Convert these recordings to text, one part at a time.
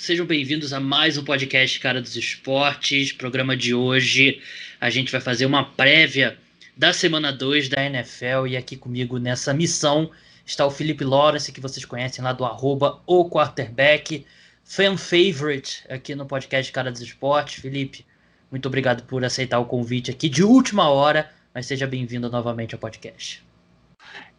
Sejam bem-vindos a mais um podcast Cara dos Esportes. Programa de hoje, a gente vai fazer uma prévia da semana 2 da NFL e aqui comigo nessa missão está o Felipe Lawrence, que vocês conhecem lá do @o quarterback, fan favorite aqui no podcast Cara dos Esportes. Felipe, muito obrigado por aceitar o convite aqui de última hora, mas seja bem-vindo novamente ao podcast.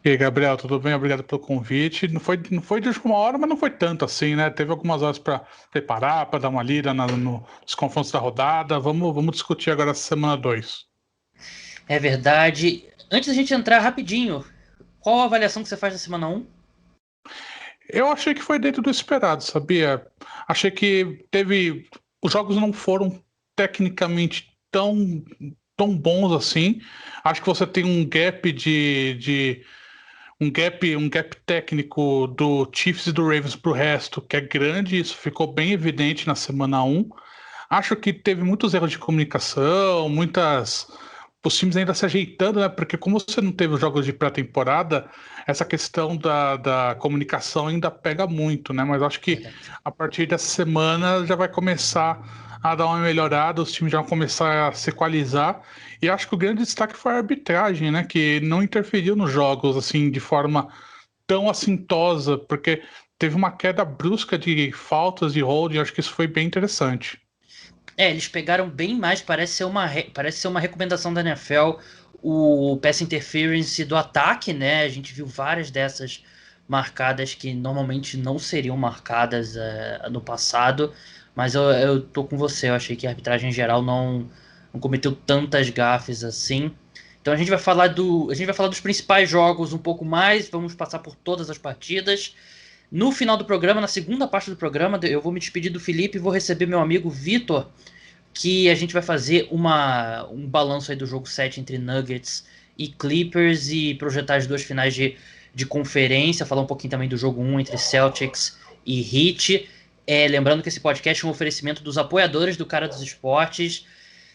E aí, Gabriel, tudo bem? Obrigado pelo convite. Não foi de última hora, mas não foi tanto assim, né? Teve algumas horas para preparar, para dar uma lida nos confrontos da rodada. Vamos discutir agora essa semana 2. É verdade. Antes da gente entrar rapidinho, qual a avaliação que você faz da semana 1? Eu achei que foi dentro do esperado, sabia? Achei que teve. Os jogos não foram tecnicamente tão bons assim. Acho que você tem um gap um gap técnico do Chiefs e do Ravens pro resto, que é grande, isso ficou bem evidente na semana 1. Acho que teve muitos erros de comunicação, os times ainda se ajeitando, né? Porque como você não teve os jogos de pré-temporada, essa questão da comunicação ainda pega muito, né? Mas acho que Verdade. a partir dessa semana já vai começar a dar uma melhorada, os times já vão começar a se equalizar. E acho que o grande destaque foi a arbitragem, né? Que não interferiu nos jogos assim de forma tão assintosa, porque teve uma queda brusca de faltas de holding. Acho que isso foi bem interessante. Eles pegaram bem mais, parece ser uma recomendação da NFL, o pass interference do ataque, né? A gente viu várias dessas marcadas que normalmente não seriam marcadas no passado, mas eu tô com você, eu achei que a arbitragem em geral não cometeu tantas gafes assim. Então a gente vai falar dos principais jogos um pouco mais, vamos passar por todas as partidas. No final do programa, na segunda parte do programa, eu vou me despedir do Felipe e vou receber meu amigo Vitor, que a gente vai fazer um balanço aí do jogo 7 entre Nuggets e Clippers e projetar as duas finais de conferência, falar um pouquinho também do jogo 1 entre Celtics e Heat. Lembrando que esse podcast é um oferecimento dos apoiadores do Cara dos Esportes.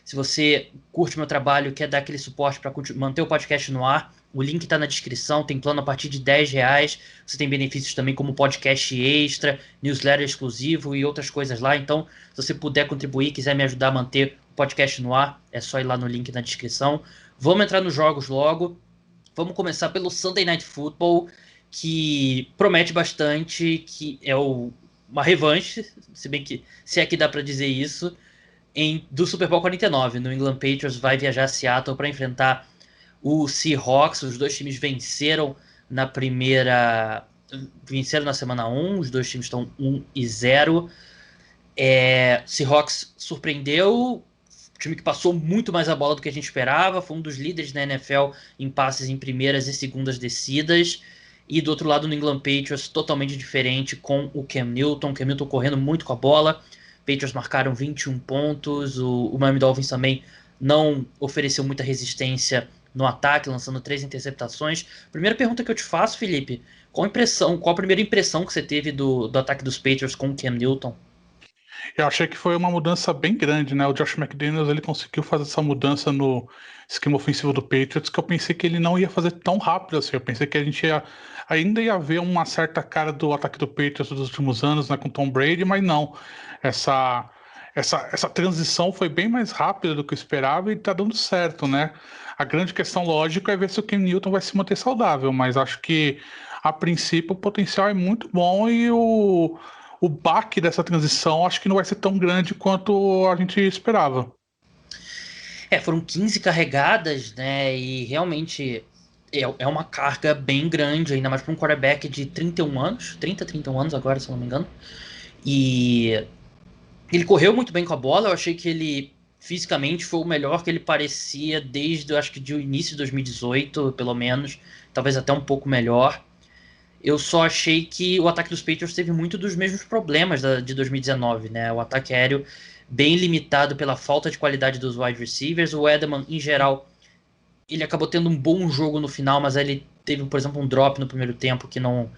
Se você curte meu trabalho, quer dar aquele suporte para manter o podcast no ar, o link está na descrição, tem plano a partir de R$ 10. Você tem benefícios também como podcast extra, newsletter exclusivo e outras coisas lá. Então, se você puder contribuir, quiser me ajudar a manter o podcast no ar, é só ir lá no link na descrição. Vamos entrar nos jogos logo. Vamos começar pelo Sunday Night Football, que promete bastante, que é uma revanche, se bem que se é que dá para dizer isso, do Super Bowl 49. No England Patriots vai viajar a Seattle para enfrentar o Seahawks. Os dois times venceram na semana 1, os dois times estão 1-0. Seahawks surpreendeu, time que passou muito mais a bola do que a gente esperava, foi um dos líderes na NFL em passes em primeiras e segundas descidas. E do outro lado, no England Patriots, totalmente diferente com o Cam Newton. Cam Newton correndo muito com a bola. Patriots marcaram 21 pontos. O Miami Dolphins também não ofereceu muita resistência no ataque, lançando 3 interceptações. Primeira pergunta que eu te faço, Felipe: qual a primeira impressão que você teve do ataque dos Patriots com o Cam Newton? Eu achei que foi uma mudança bem grande, né? O Josh McDaniels ele conseguiu fazer essa mudança no esquema ofensivo do Patriots que eu pensei que ele não ia fazer tão rápido assim. Eu pensei que a gente ainda ia ver uma certa cara do ataque do Patriots dos últimos anos, né, com Tom Brady, mas não. Essa, essa transição foi bem mais rápida do que eu esperava e tá dando certo, né? A grande questão lógica é ver se o Cam Newton vai se manter saudável, mas acho que a princípio o potencial é muito bom e o baque dessa transição acho que não vai ser tão grande quanto a gente esperava. Foram 15 carregadas, né? E realmente é uma carga bem grande, ainda mais para um quarterback de 31 anos, 31 anos agora, se eu não me engano. E ele correu muito bem com a bola, eu achei que ele fisicamente foi o melhor que ele parecia desde, eu acho que de o início de 2018, pelo menos, talvez até um pouco melhor. Eu só achei que o ataque dos Patriots teve muito dos mesmos problemas de 2019, né? O ataque aéreo bem limitado pela falta de qualidade dos wide receivers. O Edelman, em geral, ele acabou tendo um bom jogo no final, mas aí ele teve, por exemplo, um drop no primeiro tempo que não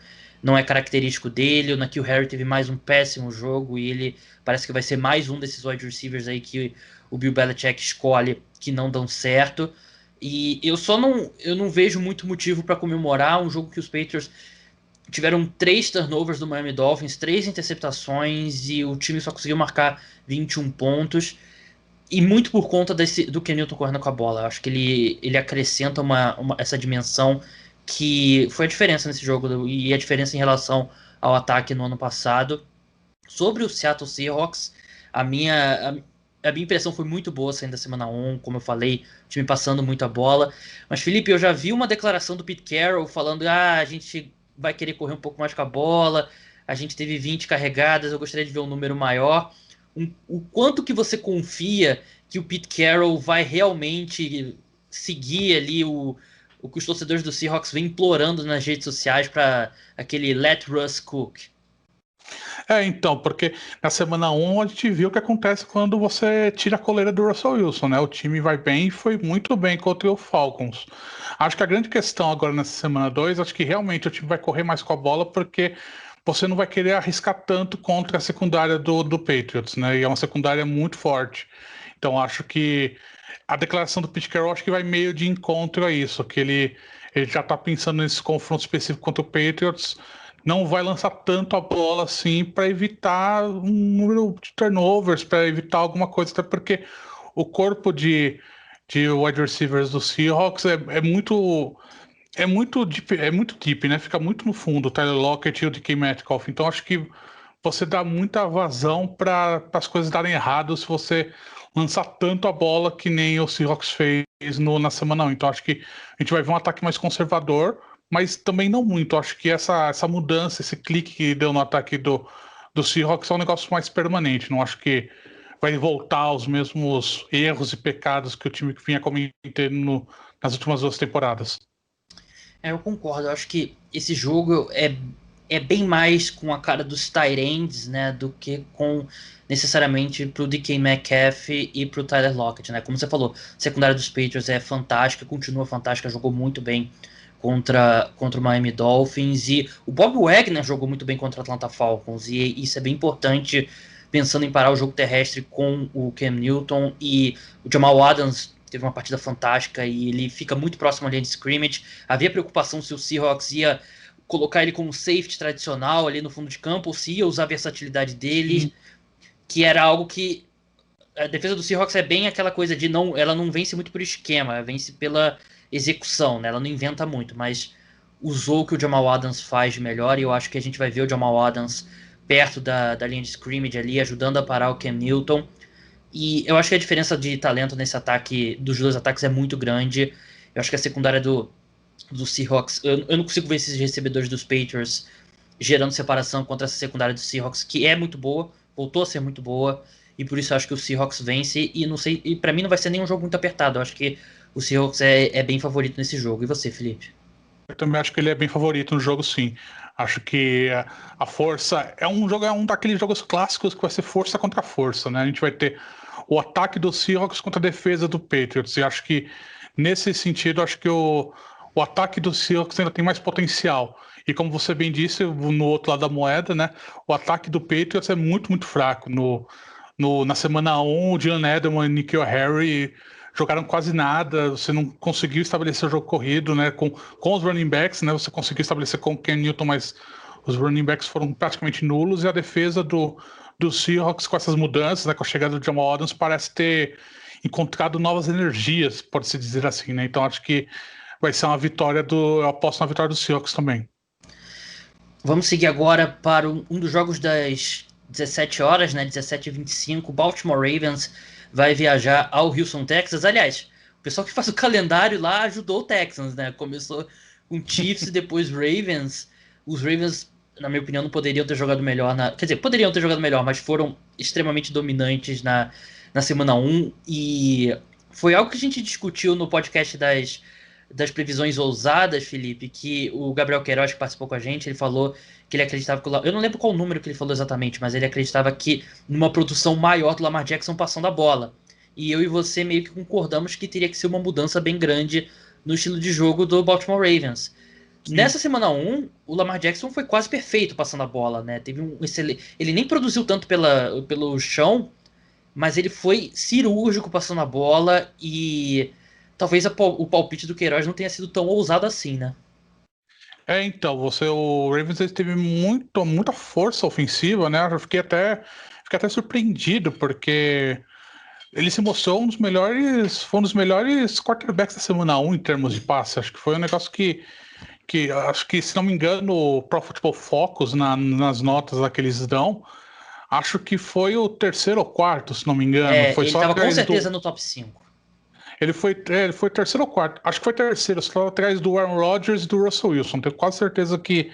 é característico dele. O N'Keal Harry teve mais um péssimo jogo e ele parece que vai ser mais um desses wide receivers aí que o Bill Belichick escolhe que não dão certo. E eu não vejo muito motivo para comemorar um jogo que os Patriots tiveram 3 turnovers do Miami Dolphins, 3 interceptações e o time só conseguiu marcar 21 pontos. E muito por conta do Ken Newton correndo com a bola. Eu acho que ele acrescenta essa dimensão que foi a diferença nesse jogo e a diferença em relação ao ataque no ano passado. Sobre o Seattle Seahawks, a minha impressão foi muito boa saindo da semana 1, como eu falei, o time passando muito a bola. Mas, Felipe, eu já vi uma declaração do Pete Carroll falando: a gente vai querer correr um pouco mais com a bola, a gente teve 20 carregadas, eu gostaria de ver um número maior. O quanto que você confia que o Pete Carroll vai realmente seguir ali o que os torcedores do Seahawks vêm implorando nas redes sociais para aquele Let Russ Cook? Então, porque na semana 1 a gente viu o que acontece quando você tira a coleira do Russell Wilson, né? O time vai bem e foi muito bem contra o Falcons. Acho que a grande questão agora nessa semana 2, acho que realmente o time vai correr mais com a bola porque você não vai querer arriscar tanto contra a secundária do Patriots, né? E é uma secundária muito forte. Então acho que a declaração do Pete Carroll acho que vai meio de encontro a isso, que ele já tá pensando nesse confronto específico contra o Patriots, não vai lançar tanto a bola assim para evitar um número de turnovers, para evitar alguma coisa, até porque o corpo de wide receivers do Seahawks é muito deep, né? Fica muito no fundo, o Tyler Lockett e o DK Metcalf. Então acho que você dá muita vazão para as coisas darem errado se você lançar tanto a bola que nem o Seahawks fez na semana 1. Então acho que a gente vai ver um ataque mais conservador, mas também não muito. Acho que essa mudança, esse clique que deu no ataque do Seahawks é um negócio mais permanente. Não acho que vai voltar aos mesmos erros e pecados que o time que vinha cometendo nas últimas 2 temporadas. Eu concordo. Eu acho que esse jogo é bem mais com a cara dos tight ends, né, do que com necessariamente pro DK Metcalf e pro Tyler Lockett, né? Como você falou, a secundária dos Patriots é fantástica, continua fantástica, jogou muito bem contra o Miami Dolphins e o Bob Wagner jogou muito bem contra o Atlanta Falcons e isso é bem importante pensando em parar o jogo terrestre com o Cam Newton e o Jamal Adams teve uma partida fantástica e ele fica muito próximo à linha de scrimmage. Havia preocupação se o Seahawks ia colocar ele como safety tradicional ali no fundo de campo ou se ia usar a versatilidade dele, que era algo que a defesa do Seahawks é bem aquela coisa de ela não vence muito por esquema, ela vence pela execução, né? Ela não inventa muito, mas usou o que o Jamal Adams faz de melhor e eu acho que a gente vai ver o Jamal Adams perto da linha de scrimmage ali, ajudando a parar o Cam Newton. E eu acho que a diferença de talento nesse ataque, dos dois ataques, é muito grande. Eu acho que a secundária do Seahawks, eu não consigo ver esses recebedores dos Patriots gerando separação contra essa secundária do Seahawks, que é muito boa, voltou a ser muito boa, e por isso eu acho que o Seahawks vence, e não sei, e para mim não vai ser nenhum jogo muito apertado. Eu acho que o Seahawks é bem favorito nesse jogo. E você, Felipe? Eu também acho que ele é bem favorito no jogo, sim. Acho que a força é um daqueles jogos clássicos que vai ser força contra força, né? A gente vai ter o ataque do Seahawks contra a defesa do Patriots. E acho que nesse sentido, acho que o ataque do Seahawks ainda tem mais potencial. E como você bem disse, no outro lado da moeda, né? O ataque do Patriots é muito, muito fraco. Na semana 1, o Jalen Edelman e N'Keal Harry jogaram quase nada, você não conseguiu estabelecer o jogo corrido, né? Com os running backs, né? Você conseguiu estabelecer com o Ken Newton, mas os running backs foram praticamente nulos e a defesa do Seahawks com essas mudanças, né? Com a chegada do Jamal Adams, parece ter encontrado novas energias, pode-se dizer assim, né? Então acho que vai ser uma vitória eu aposto na vitória do Seahawks também. Vamos seguir agora para um dos jogos das 17 horas, né? 17h25. Baltimore Ravens vai viajar ao Houston, Texas. Aliás, o pessoal que faz o calendário lá ajudou o Texans, né? Começou com Chiefs e depois Ravens. Os Ravens, na minha opinião, não poderiam ter jogado melhor. Quer dizer, poderiam ter jogado melhor, mas foram extremamente dominantes na semana 1. E foi algo que a gente discutiu no podcast das previsões ousadas, Felipe, que o Gabriel Queiroz, que participou com a gente, ele falou que ele acreditava que eu não lembro qual número que ele falou exatamente, mas ele acreditava que numa produção maior do Lamar Jackson passando a bola. E eu e você meio que concordamos que teria que ser uma mudança bem grande no estilo de jogo do Baltimore Ravens. Sim. Nessa semana 1, o Lamar Jackson foi quase perfeito passando a bola, né? Teve um excelente. Ele nem produziu tanto pelo chão, mas ele foi cirúrgico passando a bola e talvez o palpite do Queiroz não tenha sido tão ousado assim, né? Então, o Ravens ele teve muita força ofensiva, né? Eu fiquei até surpreendido, porque ele se mostrou foi um dos melhores quarterbacks da semana 1 em termos de passe. Acho que foi um negócio que acho que, se não me engano, o Pro Football Focus, nas notas lá que eles dão, acho que foi o terceiro ou quarto, se não me engano. Foi Ele só estava com atrás certeza do. no top 5. Ele foi terceiro ou quarto. Acho que foi terceiro, só atrás do Aaron Rodgers e do Russell Wilson. Tenho quase certeza que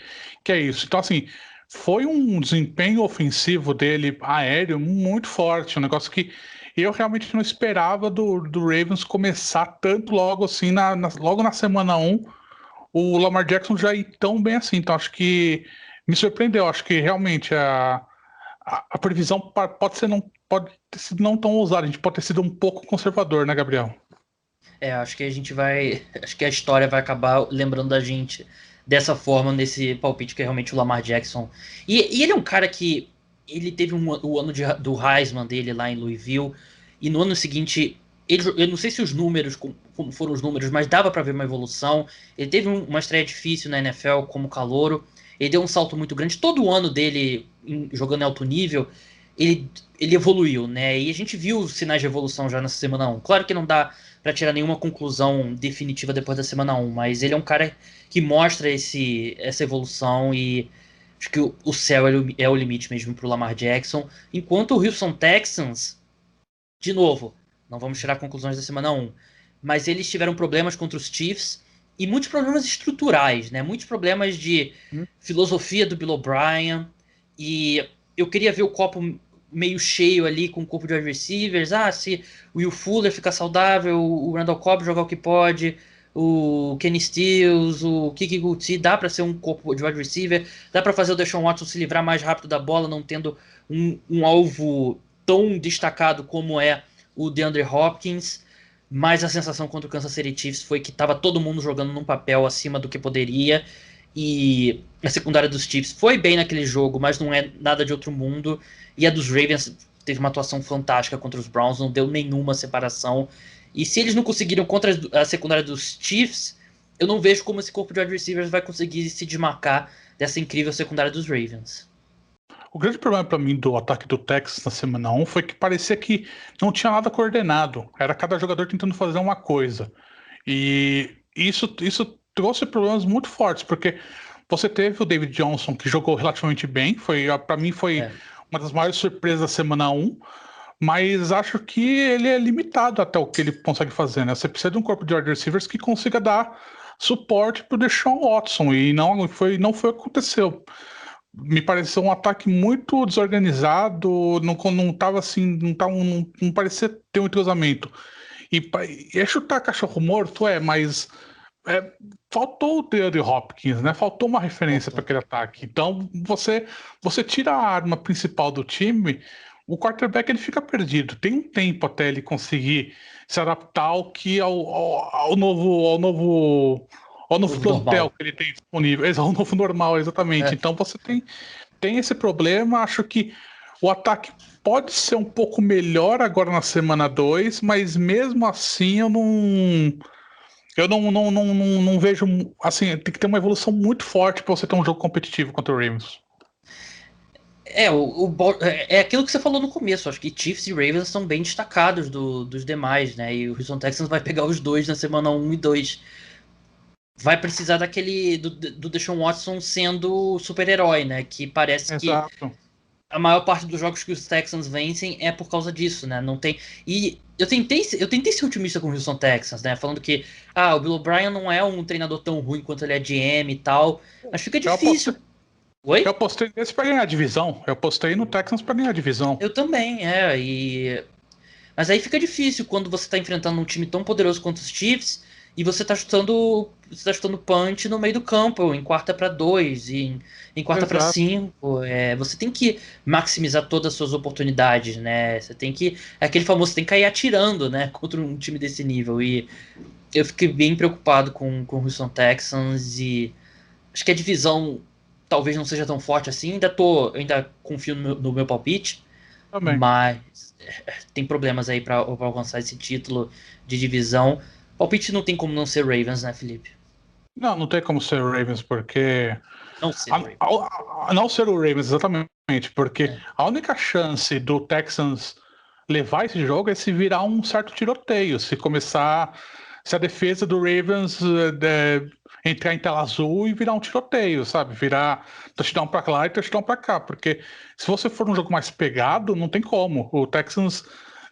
é isso. Então, assim, foi um desempenho ofensivo dele aéreo muito forte. Um negócio que eu realmente não esperava do Ravens começar tanto logo assim, logo na semana um o Lamar Jackson já ir tão bem assim. Então, acho que me surpreendeu. Acho que realmente a previsão pode ter sido não tão ousada. A gente pode ter sido um pouco conservador, né, Gabriel? Acho que a gente vai. Acho que a história vai acabar lembrando da gente dessa forma nesse palpite que é realmente o Lamar Jackson. E ele é um cara que. Ele teve o ano do Heisman dele lá em Louisville. E no ano seguinte. Eu não sei se os números, como foram os números, mas dava pra ver uma evolução. Ele teve uma estreia difícil na NFL como calouro. Ele deu um salto muito grande. Todo o ano dele jogando em alto nível, ele, ele evoluiu, né? E a gente viu sinais de evolução já nessa semana 1. Claro que não dá para tirar nenhuma conclusão definitiva depois da semana 1, mas ele é um cara que mostra essa evolução e acho que o céu é o limite mesmo pro Lamar Jackson. Enquanto o Houston Texans, de novo, não vamos tirar conclusões da semana 1, mas eles tiveram problemas contra os Chiefs e muitos problemas estruturais, né? Muitos problemas de filosofia do Bill O'Brien e eu queria ver o copo meio cheio ali com o corpo de wide receivers. Ah, se o Will Fuller ficar saudável, o Randall Cobb jogar o que pode, o Kenny Stills, o Kiki Guti, dá para ser um corpo de wide receiver, dá para fazer o Deshaun Watson se livrar mais rápido da bola, não tendo um alvo tão destacado como é o DeAndre Hopkins. Mas a sensação contra o Kansas City Chiefs foi que estava todo mundo jogando num papel acima do que poderia. E a secundária dos Chiefs foi bem naquele jogo, mas não é nada de outro mundo. E a dos Ravens teve uma atuação fantástica contra os Browns, não deu nenhuma separação. E se eles não conseguiram contra a secundária dos Chiefs, eu não vejo como esse corpo de wide receivers vai conseguir se desmarcar dessa incrível secundária dos Ravens. O grande problema para mim do ataque do Texas na semana 1 foi que parecia que não tinha nada coordenado. Era cada jogador tentando fazer uma coisa. E isso trouxe problemas muito fortes, porque você teve o David Johnson, que jogou relativamente bem, para mim foi É. uma das maiores surpresas da semana 1, mas acho que ele é limitado até o que ele consegue fazer, né? Você precisa de um corpo de wide receivers que consiga dar suporte para o Deshaun Watson, e não foi o que aconteceu. Me pareceu um ataque muito desorganizado, não tava assim, não parecia ter um entrosamento. E é chutar cachorro morto, mas é, faltou o DeAndre Hopkins, né? Faltou uma referência para Voltou. aquele ataque. Então, você tira a arma principal do time, o quarterback ele fica perdido. Tem um tempo até ele conseguir se adaptar ao novo Novo plantel normal. que ele tem disponível. Ao novo normal, exatamente. É. Então, você tem esse problema. Acho que o ataque pode ser um pouco melhor agora na semana 2, mas mesmo assim eu não vejo. Assim, tem que ter uma evolução muito forte para você ter um jogo competitivo contra o Ravens. É aquilo que você falou no começo. Acho que Chiefs e Ravens são bem destacados dos demais, né? E o Houston Texans vai pegar os dois na semana 1 e 2. Vai precisar do Deshaun Watson sendo super-herói, né? Que parece que Exato. a maior parte dos jogos que os Texans vencem é por causa disso, né? Não tem. E eu tentei ser otimista com o Houston Texans, né? Falando que o Bill O'Brien não é um treinador tão ruim quanto ele é GM e tal. Mas fica Eu apostei, difícil. eu Oi? apostei nesse para ganhar a divisão. Eu apostei no Texans para ganhar a divisão. Eu também, mas aí fica difícil quando você tá enfrentando um time tão poderoso quanto os Chiefs e você tá chutando punch no meio do campo, em quarta para 2, em quarta para Exato. 5. Você tem que maximizar todas as suas oportunidades, né? Você tem que. É aquele famoso, você tem que cair atirando, né? Contra um time desse nível. E eu fiquei bem preocupado com o Houston Texans e acho que a divisão talvez não seja tão forte assim. Eu ainda confio no meu palpite, Também. mas tem problemas aí pra alcançar esse título de divisão. Palpite não tem como não ser Ravens, né, Felipe? Não, não tem como ser o Ravens, porque. Não ser o Ravens. Não ser o Ravens, exatamente. Porque É. a única chance do Texans levar esse jogo é se virar um certo tiroteio. Se começar. Se a defesa do Ravens entrar em tela azul e virar um tiroteio, sabe? Virar touchdown pra lá e touchdown pra cá. Porque se você for um jogo mais pegado, não tem como. O Texans.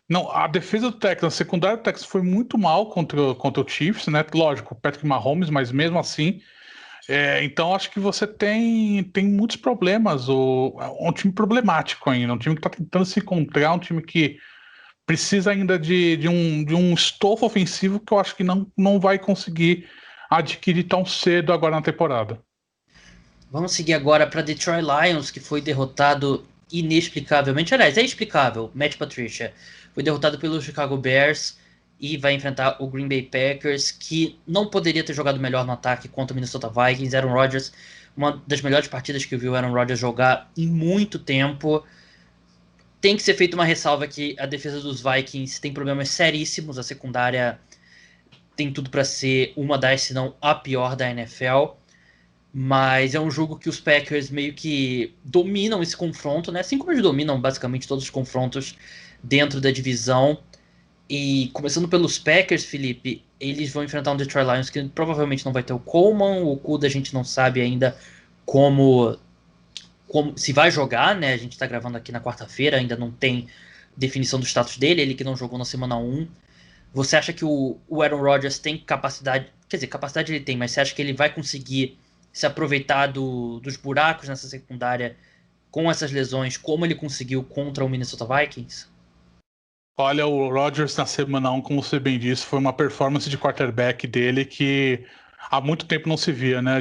Não, a defesa do Texans, a secundária do Texans foi muito mal contra o Chiefs, né? Lógico, o Patrick Mahomes, mas mesmo assim. Então acho que você tem muitos problemas. É um time problemático ainda, um time que está tentando se encontrar, um time que precisa ainda de um estofo ofensivo que eu acho que não vai conseguir adquirir tão cedo agora na temporada. Vamos seguir agora para Detroit Lions, que foi derrotado inexplicavelmente. Aliás, é explicável. Matt Patricia foi derrotado pelos Chicago Bears e vai enfrentar o Green Bay Packers, que não poderia ter jogado melhor no ataque contra o Minnesota Vikings. Aaron Rodgers, uma das melhores partidas que eu vi o Aaron Rodgers jogar em muito tempo. Tem que ser feita uma ressalva que a defesa dos Vikings tem problemas seríssimos. A secundária tem tudo para ser uma das, se não a pior da NFL. Mas é um jogo que os Packers meio que dominam esse confronto, né? Assim como eles dominam basicamente todos os confrontos dentro da divisão. E começando pelos Packers, Felipe, eles vão enfrentar um Detroit Lions que provavelmente não vai ter o Coleman. O Okuda a gente não sabe ainda como, como se vai jogar, né? A gente tá gravando aqui na quarta-feira, ainda não tem definição do status dele, ele que não jogou na semana 1. Você acha que o Aaron Rodgers tem capacidade, quer dizer, capacidade ele tem, mas você acha que ele vai conseguir se aproveitar dos buracos nessa secundária com essas lesões, como ele conseguiu contra o Minnesota Vikings? Olha, o Rodgers na semana 1, como você bem disse, foi uma performance de quarterback dele que há muito tempo não se via, né?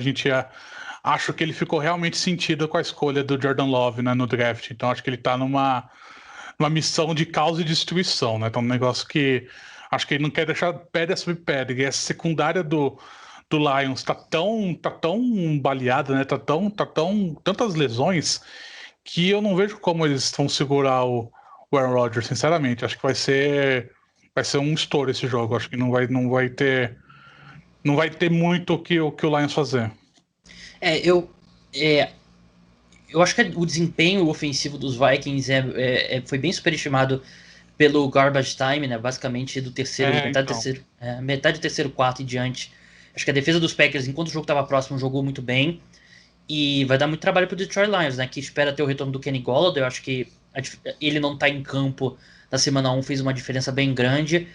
Acho que ele ficou realmente sentido com a escolha do Jordan Love, né, no draft. Então acho que ele tá numa missão de causa e destruição, né? Então um negócio que acho que ele não quer deixar pedra sobre pedra. E essa secundária do Lions tá tão baleada, né? Tantas lesões que eu não vejo como eles vão segurar o Aaron Rodgers, sinceramente. Acho que vai ser um estouro esse jogo. Acho que não vai ter muito o que o Lions fazer. É, eu, é, eu acho que o desempenho ofensivo dos Vikings foi bem superestimado pelo garbage time, né? Basicamente do terceiro, Então. metade do terceiro quarto e diante. Acho que a defesa dos Packers, enquanto o jogo estava próximo, jogou muito bem. E vai dar muito trabalho pro Detroit Lions, né? Que espera ter o retorno do Kenny Golladay. Eu acho que ele não tá em campo na semana 1 fez uma diferença bem grande.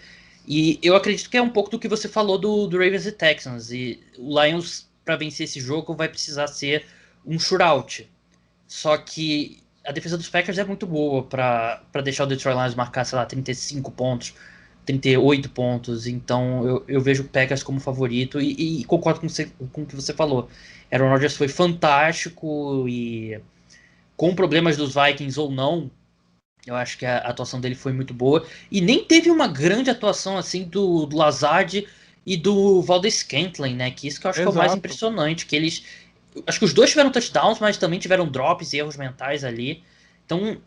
E eu acredito que é um pouco do que você falou do Ravens e Texans. E o Lions, para vencer esse jogo, vai precisar ser um shootout. Só que a defesa dos Packers é muito boa para deixar o Detroit Lions marcar, sei lá, 35 pontos, 38 pontos. Então eu vejo o Packers como favorito e concordo com o que você falou. Aaron Rodgers foi fantástico e com problemas dos Vikings ou não, eu acho que a atuação dele foi muito boa. E nem teve uma grande atuação assim do Lazard e do Valdes-Scantling, né? Que isso que eu acho que é o mais Exato. impressionante, que eles acho que os dois tiveram touchdowns, mas também tiveram drops e erros mentais ali. Então,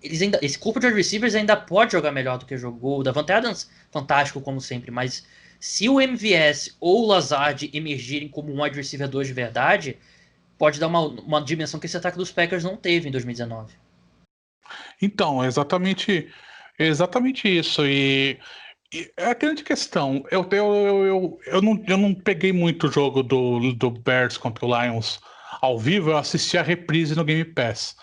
esse corpo de wide receivers ainda pode jogar melhor do que jogou. O Davante Adams, fantástico como sempre, mas se o MVS ou o Lazard emergirem como um wide receiver 2 de verdade, pode dar uma dimensão que esse ataque dos Packers não teve em 2019. Então, exatamente isso. E é a grande questão. Eu não peguei muito o jogo do Bears contra o Lions ao vivo, eu assisti a reprise no Game Pass.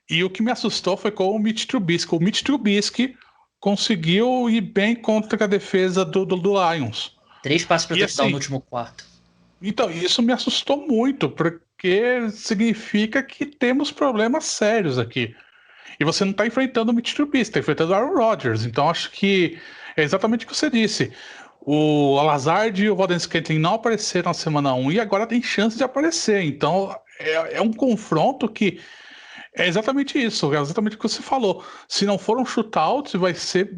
E o que me assustou foi com o Mitch Trubisky. O Mitch Trubisky conseguiu ir bem contra a defesa do Lions. 3 passes para E touchdown no assim, último quarto. então, isso me assustou muito, porque significa que temos problemas sérios aqui. E você não está enfrentando o Mitch Trubisky, está enfrentando o Aaron Rodgers. Então acho que é exatamente o que você disse. O Lazard e o Valdes Scantling não apareceram na semana 1 e agora tem chance de aparecer. Então é um confronto que é exatamente isso, é exatamente o que você falou. Se não for um shootout, vai ser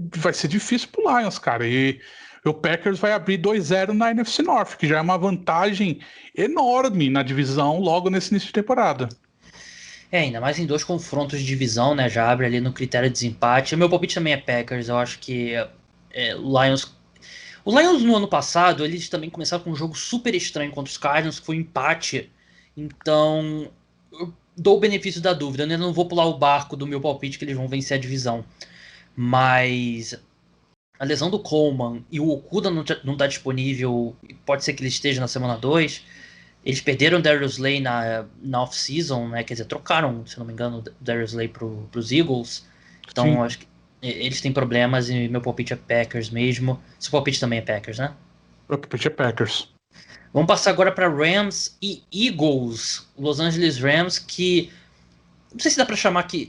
difícil pro Lions, cara. E o Packers vai abrir 2-0 na NFC North, que já é uma vantagem enorme na divisão logo nesse início de temporada. Ainda mais em 2 confrontos de divisão, né? Já abre ali no critério de desempate. O meu palpite também é Packers. Eu acho que o Lions. O Lions no ano passado, eles também começaram com um jogo super estranho contra os Cardinals, que foi um empate. Então, eu dou o benefício da dúvida. Eu ainda não vou pular o barco do meu palpite que eles vão vencer a divisão. Mas a lesão do Coleman e o Okuda não tá disponível, pode ser que ele esteja na semana 2. Eles perderam o Darius Slay na off-season, né? Quer dizer, trocaram, se não me engano, o Darius Slay pros Eagles. Então, Sim, acho que eles têm problemas e meu palpite é Packers mesmo. Seu palpite também é Packers, né? eu pedi Packers. Vamos passar agora para Rams e Eagles. Los Angeles Rams, que não sei se dá pra chamar que.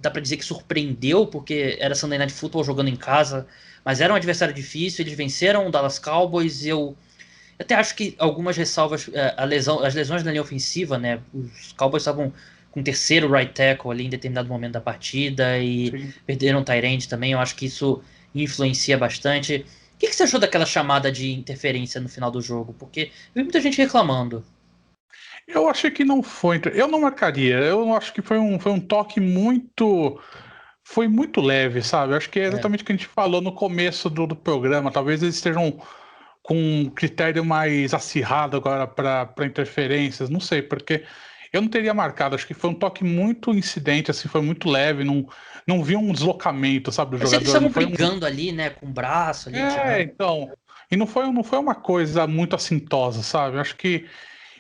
Dá pra dizer que surpreendeu, porque era Sunday Night Football jogando em casa, mas era um adversário difícil. Eles venceram o Dallas Cowboys. Eu até acho que algumas ressalvas. As lesões na linha ofensiva, né? Os Cowboys estavam com o terceiro right tackle ali em determinado momento da partida e Sim. perderam o tight end também. Eu acho que isso influencia bastante. O que você achou daquela chamada de interferência no final do jogo? Porque eu vi muita gente reclamando. Eu achei que não foi. Eu não marcaria. Eu acho que foi um toque muito. Foi muito leve, sabe? Eu acho que é É. exatamente o que a gente falou no começo do programa. Talvez eles estejam com um critério mais acirrado agora para interferências. Não sei, porque eu não teria marcado. Acho que foi um toque muito incidente, assim, foi muito leve. Não vi um deslocamento, sabe, do Parecia que eles jogador. Não estavam foi um. brigando ali, né? Com o braço ali, É, tirando. então. E não foi uma coisa muito assintosa, sabe? Eu acho que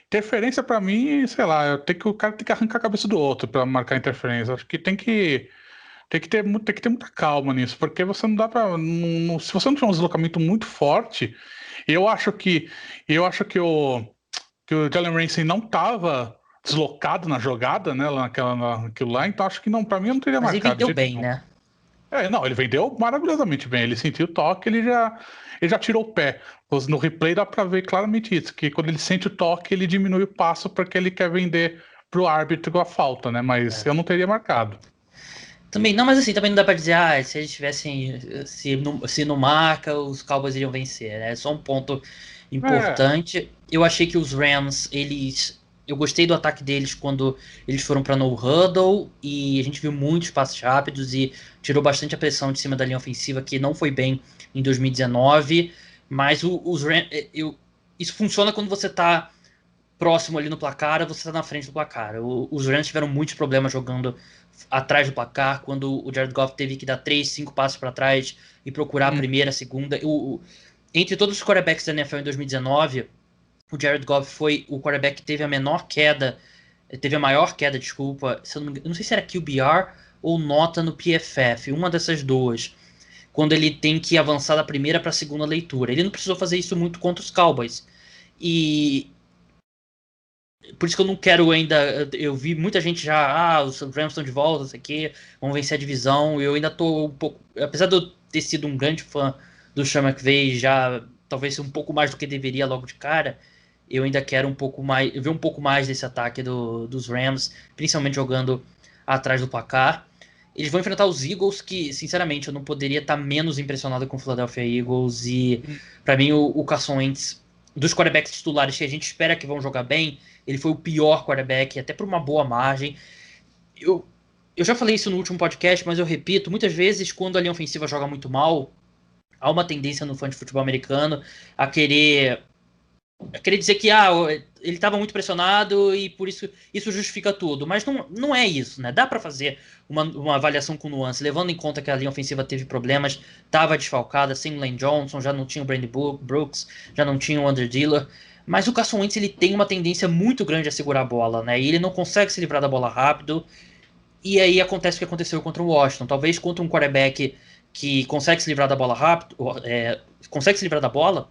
interferência pra mim, sei lá, o cara tem que arrancar a cabeça do outro pra marcar interferência. Acho que tem que ter muita calma nisso, porque você não dá pra. Se você não tiver um deslocamento muito forte, eu acho que que o Jalen Ramsey não tava deslocado na jogada, né, naquilo lá, então acho que não, pra mim eu não teria Mas ele marcado de vendeu jeito bem, nenhum. né? Não, ele vendeu maravilhosamente bem. Ele sentiu o toque, ele já tirou o pé. No replay dá pra ver claramente isso, que quando ele sente o toque, ele diminui o passo porque ele quer vender pro árbitro a falta, né? Mas É. eu não teria marcado. Também, não, mas assim, também não dá pra dizer, se eles tivessem, se não marca, os Cowboys iriam vencer, né? É só um ponto É, importante. Eu achei que os Rams, eu gostei do ataque deles quando eles foram pra no huddle e a gente viu muitos passes rápidos e tirou bastante a pressão de cima da linha ofensiva, que não foi bem em 2019, mas os Rams, isso funciona quando você tá próximo ali no placar ou você tá na frente do placar. Os Rams tiveram muitos problemas jogando atrás do placar, quando o Jared Goff teve que dar 3, 5 passos para trás e procurar a hum, primeira, a segunda. Entre todos os quarterbacks da NFL em 2019, o Jared Goff foi o quarterback que teve a maior queda, desculpa, se eu não sei se era QBR ou nota no PFF, uma dessas duas, quando ele tem que avançar da primeira para a segunda leitura. Ele não precisou fazer isso muito contra os Cowboys. E por isso que eu não quero ainda. Eu vi muita gente já. Os Rams estão de volta, não sei o quê. Vão vencer a divisão. Eu ainda tô um pouco. Apesar de eu ter sido um grande fã do Sean McVay, já talvez um pouco mais do que deveria logo de cara. Eu ainda quero um pouco mais. Ver um pouco mais desse ataque dos Rams, principalmente jogando atrás do placar. Eles vão enfrentar os Eagles, que, sinceramente, eu não poderia estar menos impressionado com o Philadelphia Eagles. E, hum. para mim, o Carson Wentz, dos quarterbacks titulares que a gente espera que vão jogar bem, ele foi o pior quarterback, até por uma boa margem. Eu, eu já falei isso no último podcast, mas eu repito, muitas vezes quando a linha ofensiva joga muito mal, há uma tendência no fã de futebol americano a querer dizer que ele estava muito pressionado e por isso justifica tudo. Mas não é isso, né? Dá para fazer uma avaliação com nuance, levando em conta que a linha ofensiva teve problemas, estava desfalcada, sem o Lane Johnson, já não tinha o Brandon Brooks, já não tinha o Andre Dillard. Mas o Carson Wentz ele tem uma tendência muito grande a segurar a bola, né? E ele não consegue se livrar da bola rápido. E aí acontece o que aconteceu contra o Washington. Talvez contra um quarterback que consegue se livrar da bola rápido, consegue se livrar da bola,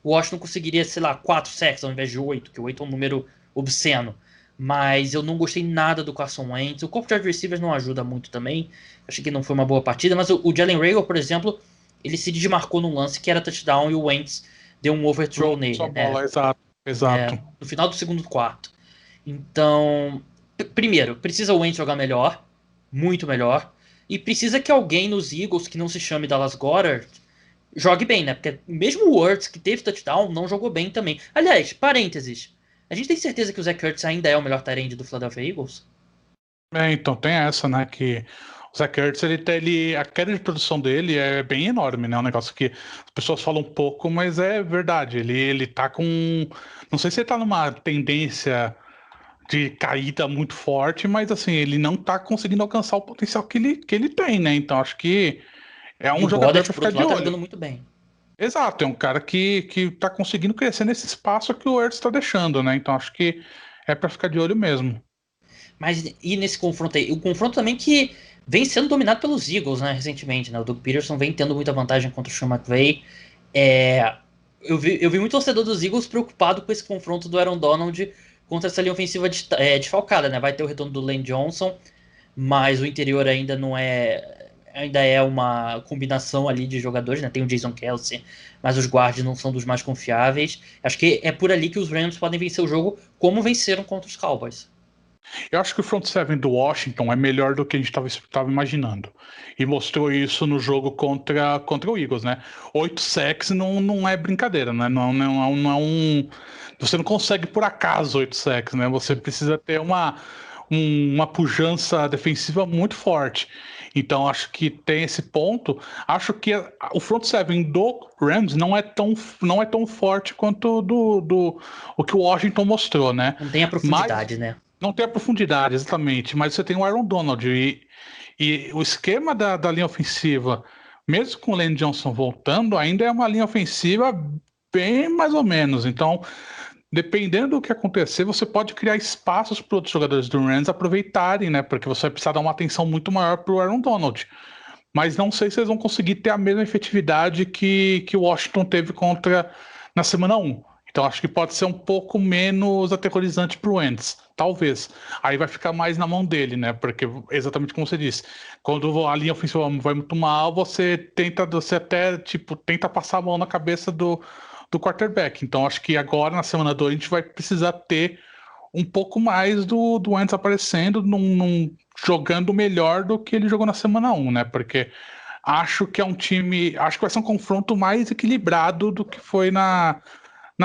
o Washington conseguiria, sei lá, 4 sacks ao invés de 8, que 8 é um número obsceno. Mas eu não gostei nada do Carson Wentz. O corpo de wide receivers não ajuda muito também. Achei que não foi uma boa partida. Mas o Jalen Reagor, por exemplo, ele se desmarcou num lance que era touchdown e o Wentz deu um overthrow Só nele, né? bola, exato, exato. No final do segundo quarto. Então, primeiro, precisa o Wentz jogar melhor, muito melhor. E precisa que alguém nos Eagles, que não se chame Dallas Goedert, jogue bem, né? Porque mesmo o Wurtz, que teve touchdown, não jogou bem também. Aliás, parênteses. A gente tem certeza que o Zach Ertz ainda é o melhor tight end do Philadelphia Eagles? Então tem essa, né, que O Zach Ertz, a queda de produção dele é bem enorme, né? É um negócio que as pessoas falam um pouco, mas é verdade. Ele tá com. Não sei se ele tá numa tendência de caída muito forte, mas assim, ele não tá conseguindo alcançar o potencial que ele tem, né? Então acho que é E um o jogador Goddard, para por ficar outro de lado, tá olho. jogando muito bem. Exato, é um cara que tá conseguindo crescer nesse espaço que o Ertz tá deixando, né? Então acho que é para ficar de olho mesmo. Mas e nesse confronto aí? O confronto também que vem sendo dominado pelos Eagles, né, recentemente, né? O Doug Peterson vem tendo muita vantagem contra o Sean McVay. É, eu vi muito torcedor dos Eagles preocupado com esse confronto do Aaron Donald contra essa linha ofensiva desfalcada, né? Vai ter o retorno do Lane Johnson, mas o interior ainda não é. Ainda é uma combinação ali de jogadores, né? Tem o Jason Kelce, mas os guards não são dos mais confiáveis. Acho que é por ali que os Rams podem vencer o jogo, como venceram contra os Cowboys. Eu acho que o front seven do Washington é melhor do que a gente estava imaginando. E mostrou isso no jogo contra o Eagles, né? 8 sacks não é brincadeira, né? Não é um. Você não consegue por acaso 8 sacks, né? Você precisa ter uma pujança defensiva muito forte. Então acho que tem esse ponto. Acho que o front seven do Rams não é tão forte quanto o que o Washington mostrou, né? Não tem a Mas profundidade, né? não tem a profundidade, exatamente, mas você tem o Aaron Donald e o esquema da linha ofensiva, mesmo com o Lane Johnson voltando, ainda é uma linha ofensiva bem mais ou menos. Então, dependendo do que acontecer, você pode criar espaços para outros jogadores do Rams aproveitarem, né? Porque você vai precisar dar uma atenção muito maior para o Aaron Donald. Mas não sei se eles vão conseguir ter a mesma efetividade que o Washington teve contra na semana 1. Então acho que pode ser um pouco menos aterrorizante para o Wentz, talvez. Aí vai ficar mais na mão dele, né? Porque exatamente como você disse, quando a linha ofensiva vai muito mal, você até tipo tenta passar a mão na cabeça do quarterback. Então acho que agora na semana 2 a gente vai precisar ter um pouco mais do Wentz aparecendo jogando melhor do que ele jogou na semana 1, né? Porque acho que é um time. Acho que vai ser um confronto mais equilibrado do que foi na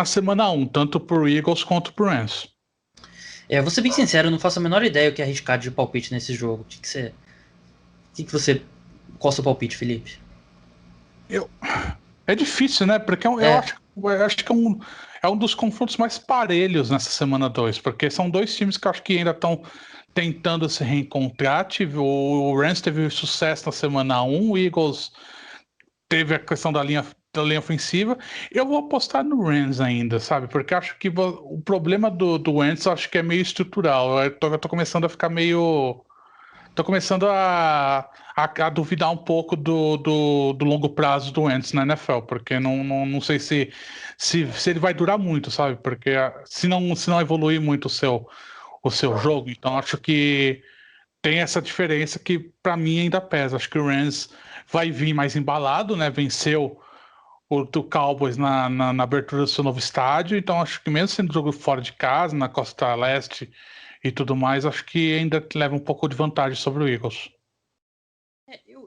semana 1, tanto pro Eagles quanto pro Rams. Vou ser bem sincero, eu não faço a menor ideia o que é arriscar de palpite nesse jogo. Qual o seu palpite, Felipe? Eu, é difícil, né? Porque É, eu acho que é um dos confrontos mais parelhos nessa semana 2, porque são dois times que eu acho que ainda estão tentando se reencontrar. O Rams teve sucesso na semana 1, o Eagles teve a questão da linha ofensiva. Eu vou apostar no Rams ainda, sabe? Porque acho que o problema do Wentz eu acho que é meio estrutural. Eu tô começando a ficar meio. Tô começando a duvidar um pouco do longo prazo do Wentz na NFL, porque não sei se ele vai durar muito, sabe? Porque se não evoluir muito o seu jogo, então acho que tem essa diferença que para mim ainda pesa. Acho que o Rams vai vir mais embalado, né? Venceu o do Cowboys na abertura do seu novo estádio, então acho que mesmo sendo jogo fora de casa, na Costa Leste e tudo mais, acho que ainda leva um pouco de vantagem sobre o Eagles.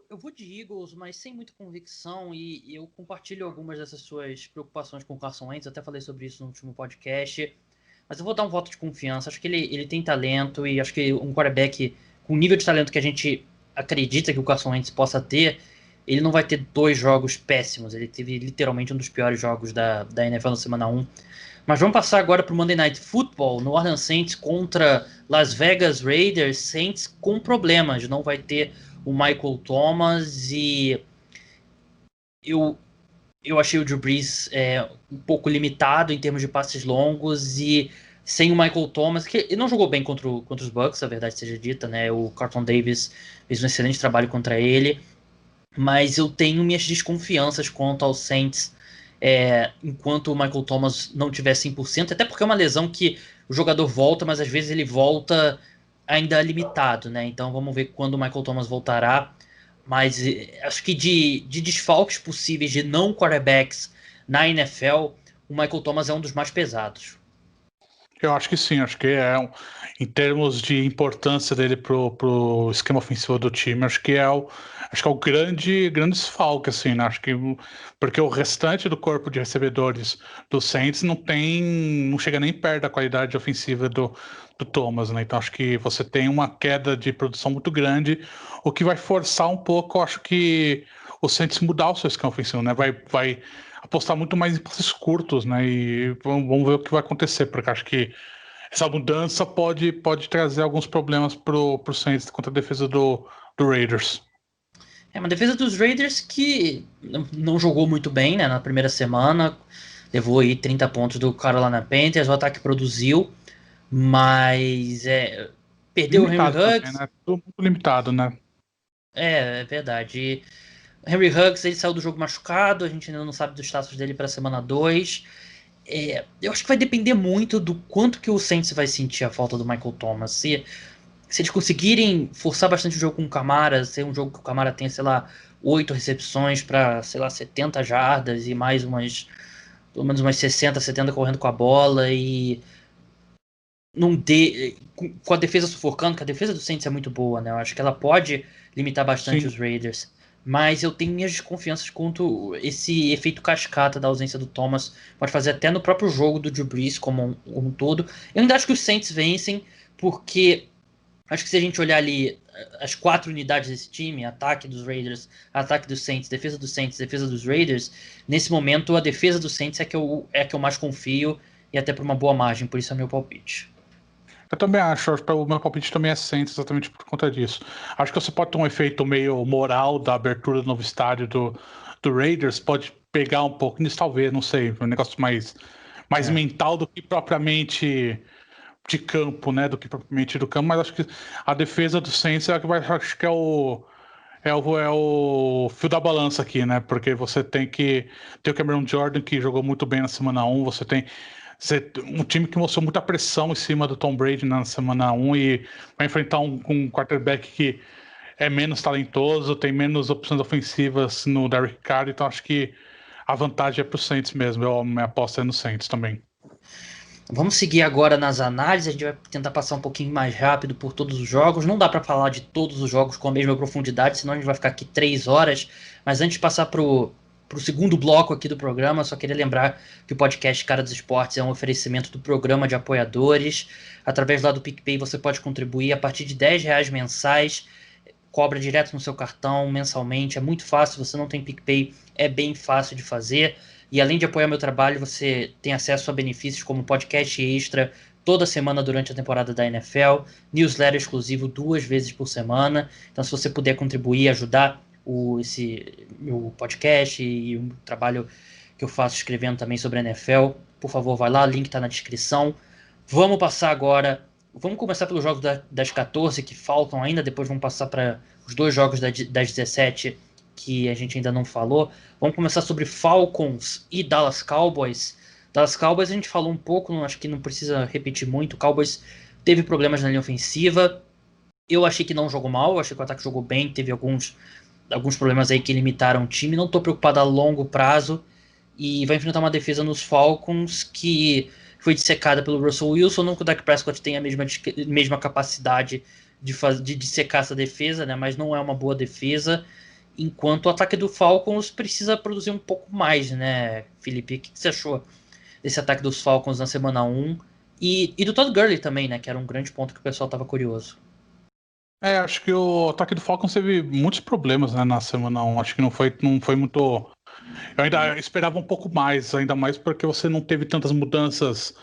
eu vou de Eagles, mas sem muita convicção, e eu compartilho algumas dessas suas preocupações com o Carson Wentz, até falei sobre isso no último podcast, mas eu vou dar um voto de confiança. Acho que ele tem talento, e acho que um quarterback com o nível de talento que a gente acredita que o Carson Wentz possa ter, ele não vai ter dois jogos péssimos. Ele teve literalmente um dos piores jogos da NFL na semana 1. Mas vamos passar agora para o Monday Night Football. No Orleans Saints contra Las Vegas Raiders. Saints com problemas. Não vai ter o Michael Thomas e eu, eu achei o Drew Brees um pouco limitado em termos de passes longos e sem o Michael Thomas, que ele não jogou bem contra os Bucks, a verdade seja dita, né? O Carlton Davis fez um excelente trabalho contra ele, mas eu tenho minhas desconfianças quanto ao Saints enquanto o Michael Thomas não tiver 100%, até porque é uma lesão que o jogador volta, mas às vezes ele volta ainda limitado, né? Então vamos ver quando o Michael Thomas voltará. Mas acho que de desfalques possíveis de não quarterbacks na NFL, o Michael Thomas é um dos mais pesados. Eu acho que sim, acho que em termos de importância dele pro esquema ofensivo do time, acho que é o grande desfalque, assim, né? Porque o restante do corpo de recebedores do Saints não chega nem perto da qualidade ofensiva do Thomas, né? Então acho que você tem uma queda de produção muito grande, o que vai forçar um pouco, acho que o Saints mudar o seu esquema ofensivo, né? Vai apostar muito mais em passes curtos, né? E vamos ver o que vai acontecer, porque acho que essa mudança pode trazer alguns problemas pro Saints contra a defesa do Raiders. É uma defesa dos Raiders que não jogou muito bem, né, na primeira semana. Levou aí 30 pontos do Carolina Panthers, o ataque produziu, mas perdeu o Henry Limitado também, Hughes. né? Tudo muito limitado, né? É verdade. O Henry Hughes ele saiu do jogo machucado, a gente ainda não sabe do status dele para a semana 2. Eu acho que vai depender muito do quanto que o Saints vai sentir a falta do Michael Thomas. Se eles conseguirem forçar bastante o jogo com o Camara, ser um jogo que o Camara tenha, sei lá, 8 recepções para, sei lá, 70 jardas e mais pelo menos umas 60, 70 correndo com a bola e não dê, com a defesa sufocando, que a defesa do Saints é muito boa, né? Eu acho que ela pode limitar bastante Sim. os Raiders. Mas eu tenho minhas desconfianças quanto esse efeito cascata da ausência do Thomas pode fazer até no próprio jogo do Drew Brees como um todo. Eu ainda acho que os Saints vencem, porque acho que se a gente olhar ali as 4 unidades desse time, ataque dos Raiders, ataque dos Saints, defesa dos Raiders, nesse momento a defesa dos Saints é a que eu mais confio e até por uma boa margem, por isso é meu palpite. Eu também acho que o meu palpite também é Saints exatamente por conta disso. Acho que você pode ter um efeito meio moral da abertura do novo estádio do Raiders, pode pegar um pouco nisso, talvez, não sei, um negócio mais É. mental do que propriamente de campo, né? Do que propriamente do campo, mas acho que a defesa do Saints é a que acho que é o fio da balança aqui, né? Porque você tem o Cameron Jordan, que jogou muito bem na semana 1, um time que mostrou muita pressão em cima do Tom Brady na semana 1 e vai enfrentar um quarterback que é menos talentoso, tem menos opções ofensivas no Derek Carr, então acho que a vantagem é pro Saints mesmo. Minha aposta é no Saints também. Vamos seguir agora nas análises. A gente vai tentar passar um pouquinho mais rápido por todos os jogos. Não dá para falar de todos os jogos com a mesma profundidade, senão a gente vai ficar aqui 3 horas. Mas antes de passar pro segundo bloco aqui do programa, só queria lembrar que o podcast Cara dos Esportes é um oferecimento do programa de apoiadores. Através lá do PicPay você pode contribuir a partir de R$ 10 mensais. Cobra direto no seu cartão mensalmente. É muito fácil, você não tem PicPay, é bem fácil de fazer. E além de apoiar meu trabalho, você tem acesso a benefícios como podcast extra toda semana durante a temporada da NFL, newsletter exclusivo 2 vezes por semana. Então, se você puder contribuir, ajudar esse meu podcast e o trabalho que eu faço escrevendo também sobre a NFL, por favor, vai lá, o link está na descrição. Vamos passar agora. Vamos começar pelos jogos das 14 que faltam ainda, depois vamos passar para os 2 jogos das 17 que a gente ainda não falou. Vamos começar sobre Falcons e Dallas Cowboys. Dallas Cowboys a gente falou um pouco, acho que não precisa repetir muito. O Cowboys teve problemas na linha ofensiva. Eu achei que não jogou mal, eu achei que o ataque jogou bem, teve alguns problemas aí que limitaram o time. Não estou preocupado a longo prazo. E vai enfrentar uma defesa nos Falcons que foi dissecada pelo Russell Wilson. Não que o Dak Prescott tenha a mesma capacidade de dissecar essa defesa, né? Mas não é uma boa defesa. Enquanto o ataque do Falcons precisa produzir um pouco mais, né, Felipe? O que você achou desse ataque dos Falcons na semana 1? E do Todd Gurley também, né? Que era um grande ponto que o pessoal estava curioso. Acho que o ataque do Falcons teve muitos problemas, né, na semana 1. Acho que não foi muito. Eu ainda esperava um pouco mais, ainda mais porque você não teve tantas mudanças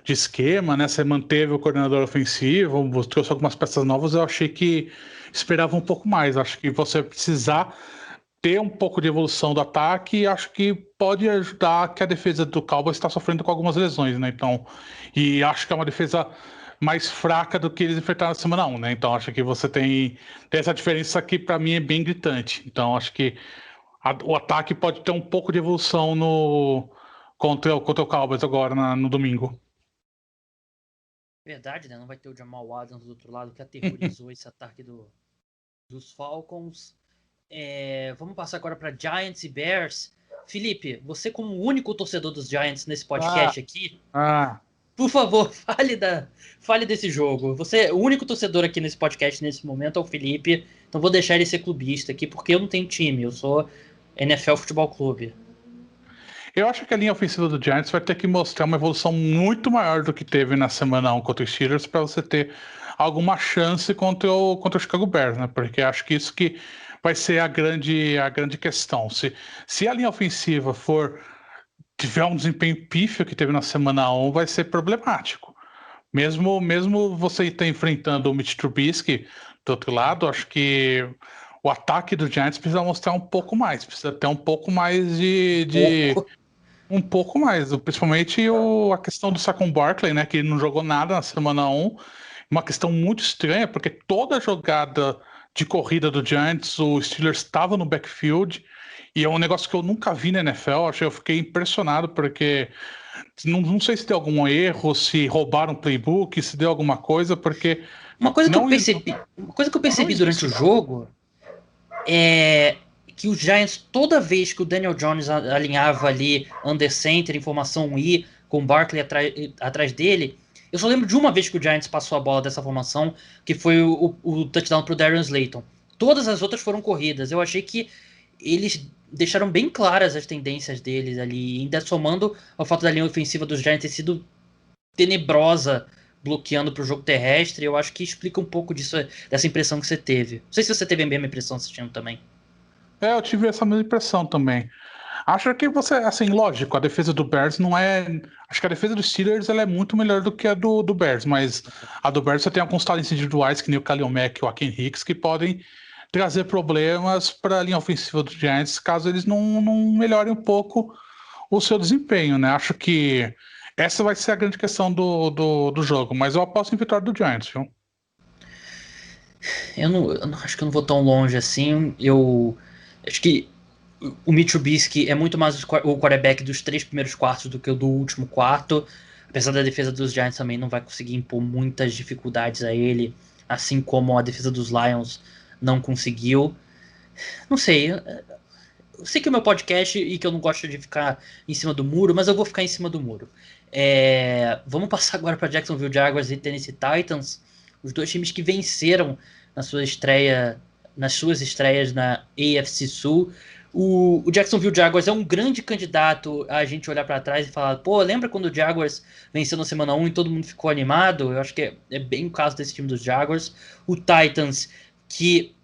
de esquema, né? Você manteve o coordenador ofensivo, você trouxe algumas peças novas. Eu achei que esperava um pouco mais. Acho que você precisar ter um pouco de evolução do ataque, acho que pode ajudar que a defesa do Cowboys está sofrendo com algumas lesões, né? Então, e acho que é uma defesa mais fraca do que eles enfrentaram na semana 1, né? Então, acho que você tem essa diferença que para mim é bem gritante. Então, acho que o ataque pode ter um pouco de evolução no contra o Cowboys agora no domingo. Verdade, né? Não vai ter o Jamal Adams do outro lado que aterrorizou esse ataque dos Falcons. Vamos passar agora para Giants e Bears. Felipe, você como o único torcedor dos Giants nesse Ah, podcast aqui, ah. Por favor, fale desse jogo. Você, o único torcedor aqui nesse podcast nesse momento é o Felipe, então vou deixar ele ser clubista aqui, porque eu não tenho time, eu sou NFL Futebol Clube. Eu acho que a linha ofensiva do Giants vai ter que mostrar uma evolução muito maior do que teve na semana 1 contra os Steelers para você ter alguma chance contra o Chicago Bears, né? Porque acho que isso que vai ser a grande questão. Se a linha ofensiva tiver um desempenho pífio que teve na semana 1, vai ser problemático. Mesmo você estar enfrentando o Mitch Trubisky do outro lado, acho que o ataque do Giants precisa mostrar um pouco mais, precisa ter um pouco mais um pouco mais, principalmente a questão do Saquon Barkley, né, que ele não jogou nada na semana 1, uma questão muito estranha, porque toda jogada de corrida do Giants, o Steelers estava no backfield, e é um negócio que eu nunca vi na NFL, eu fiquei impressionado, porque não sei se deu algum erro, se roubaram o playbook, se deu alguma coisa, porque uma coisa que eu percebi durante o jogo é que o Giants, toda vez que o Daniel Jones alinhava ali under center, informação I, com o Barkley atrás dele, eu só lembro de uma vez que o Giants passou a bola dessa formação, que foi o touchdown pro Darius Slayton. Todas as outras foram corridas. Eu achei que eles deixaram bem claras as tendências deles ali, ainda somando ao fato da linha ofensiva dos Giants ter sido tenebrosa bloqueando pro jogo terrestre. Eu acho que explica um pouco dessa impressão que você teve. Não sei se você teve a mesma impressão assistindo também. Eu tive essa mesma impressão também. Acho que você, assim, lógico, a defesa do Bears não é. Acho que a defesa dos Steelers ela é muito melhor do que a do Bears, mas a do Bears você tem alguns talentos individuais, que nem o Khalil Mack e o Akiem Hicks, que podem trazer problemas para a linha ofensiva dos Giants caso eles não melhorem um pouco o seu desempenho, né? Acho que essa vai ser a grande questão do jogo, mas eu aposto em vitória do Giants, viu? Acho que eu não vou tão longe assim. Eu acho que o Mitch Trubisky é muito mais o quarterback dos 3 primeiros quartos do que o do último quarto. Apesar da defesa dos Giants também não vai conseguir impor muitas dificuldades a ele, assim como a defesa dos Lions não conseguiu. Não sei. Eu sei que é o meu podcast e que eu não gosto de ficar em cima do muro, mas eu vou ficar em cima do muro. Vamos passar agora para Jacksonville Jaguars e Tennessee Titans, os dois times que venceram nas suas estreias na AFC Sul. O Jacksonville Jaguars é um grande candidato a gente olhar para trás e falar: pô, lembra quando o Jaguars venceu na semana 1 e todo mundo ficou animado? Eu acho que é bem o caso desse time dos Jaguars. O Titans, que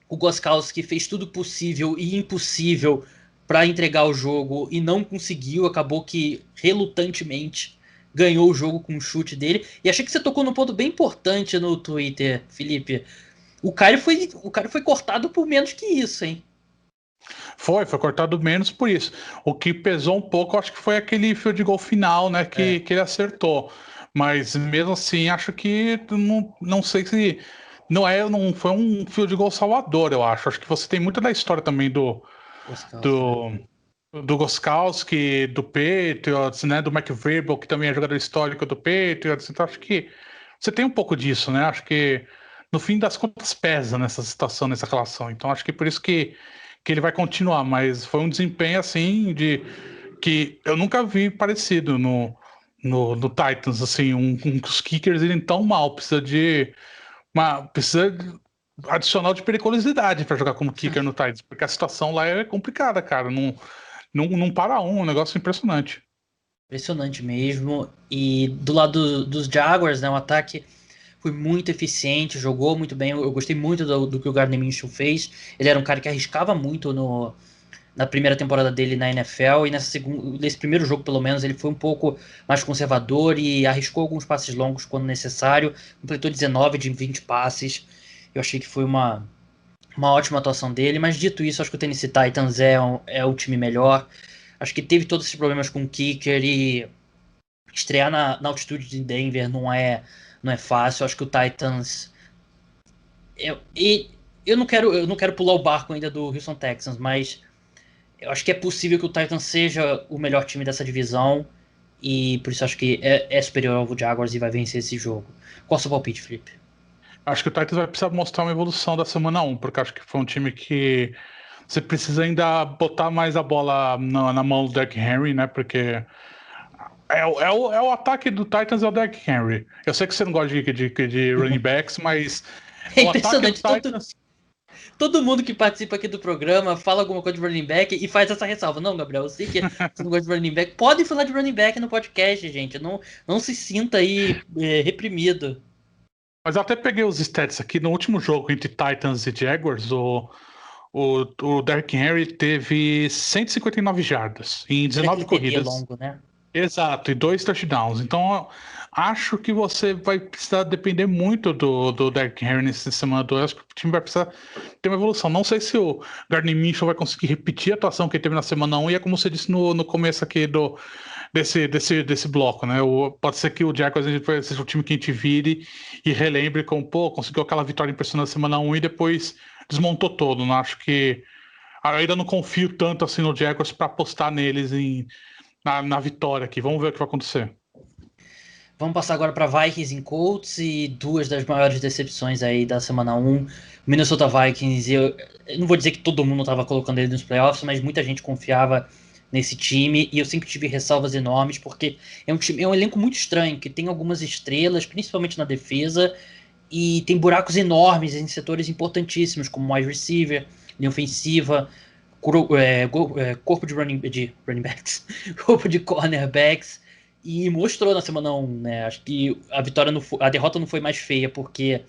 o Gostkowski fez tudo possível e impossível para entregar o jogo e não conseguiu, acabou que relutantemente ganhou o jogo com o chute dele. E achei que você tocou num ponto bem importante no Twitter, Felipe. O cara foi cortado por menos que isso, hein? Foi cortado menos por isso. O que pesou um pouco, acho que foi aquele field goal final, né, que ele acertou. Mas mesmo assim, acho que não sei se não foi um field goal salvador, eu acho. Acho que você tem muita da história também do Gostkowski, do Patriots, né, do Mike Vrabel, que também é jogador histórico do Patriots. Então acho que você tem um pouco disso, né? Acho que no fim das contas pesa nessa situação, nessa relação. Então acho que por isso que ele vai continuar, mas foi um desempenho assim que eu nunca vi parecido no Titans, assim, os kickers irem tão mal, precisa adicional de periculosidade para jogar como kicker no Titans, porque a situação lá é complicada, cara, não para um negócio impressionante. Impressionante mesmo. E do lado dos Jaguars, né, o ataque foi muito eficiente, jogou muito bem. Eu gostei muito do que o Gardner Minshew fez. Ele era um cara que arriscava muito na primeira temporada dele na NFL, e nesse primeiro jogo, pelo menos, ele foi um pouco mais conservador e arriscou alguns passes longos quando necessário. Completou 19 de 20 passes. Eu achei que foi uma ótima atuação dele, mas dito isso, acho que o Tennessee Titans é o time melhor. Acho que teve todos esses problemas com o kicker e estrear na altitude de Denver não é fácil. Acho que o Titans. Eu não quero pular o barco ainda do Houston Texans, mas eu acho que é possível que o Titans seja o melhor time dessa divisão e por isso acho que é superior ao Jaguars e vai vencer esse jogo. Qual é o seu palpite, Felipe? Acho que o Titans vai precisar mostrar uma evolução da semana 1, porque acho que foi um time que você precisa ainda botar mais a bola na mão do Derrick Henry, né? Porque É o ataque do Titans é o Derrick Henry. Eu sei que você não gosta de running backs, mas É o ataque do impressionante, Titans. todo mundo que participa aqui do programa fala alguma coisa de running back e faz essa ressalva. Não, Gabriel, eu sei que você não gosta de running back. Pode falar de running back no podcast, gente. Não se sinta aí reprimido. Mas eu até peguei os stats aqui no último jogo entre Titans e Jaguars. O Derrick Henry teve 159 jardas em Teve 19 aquele TD corridas. longo, né? Exato, e 2 touchdowns. Então, acho que você vai precisar depender muito do Derrick Henry nessa semana 2. Acho que o time vai precisar ter uma evolução. Não sei se o Gardner Minshew vai conseguir repetir a atuação que ele teve na semana 1, e é como você disse no começo aqui desse bloco, né? Pode ser que o Jaguars seja o time que a gente vire e relembre como, pô, conseguiu aquela vitória impressionante na semana 1 e depois desmontou todo. Não acho que. Eu ainda não confio tanto assim no Jaguars para apostar neles na vitória aqui. Vamos ver o que vai acontecer. Vamos passar agora para Vikings e Colts e duas das maiores decepções aí da semana 1. Minnesota Vikings, eu não vou dizer que todo mundo estava colocando ele nos playoffs, mas muita gente confiava nesse time e eu sempre tive ressalvas enormes porque é um elenco muito estranho, que tem algumas estrelas, principalmente na defesa, e tem buracos enormes em setores importantíssimos, como wide receiver, linha ofensiva, corpo de running backs, corpo de cornerbacks, e mostrou na semana 1, né? Acho que a derrota não foi mais feia porque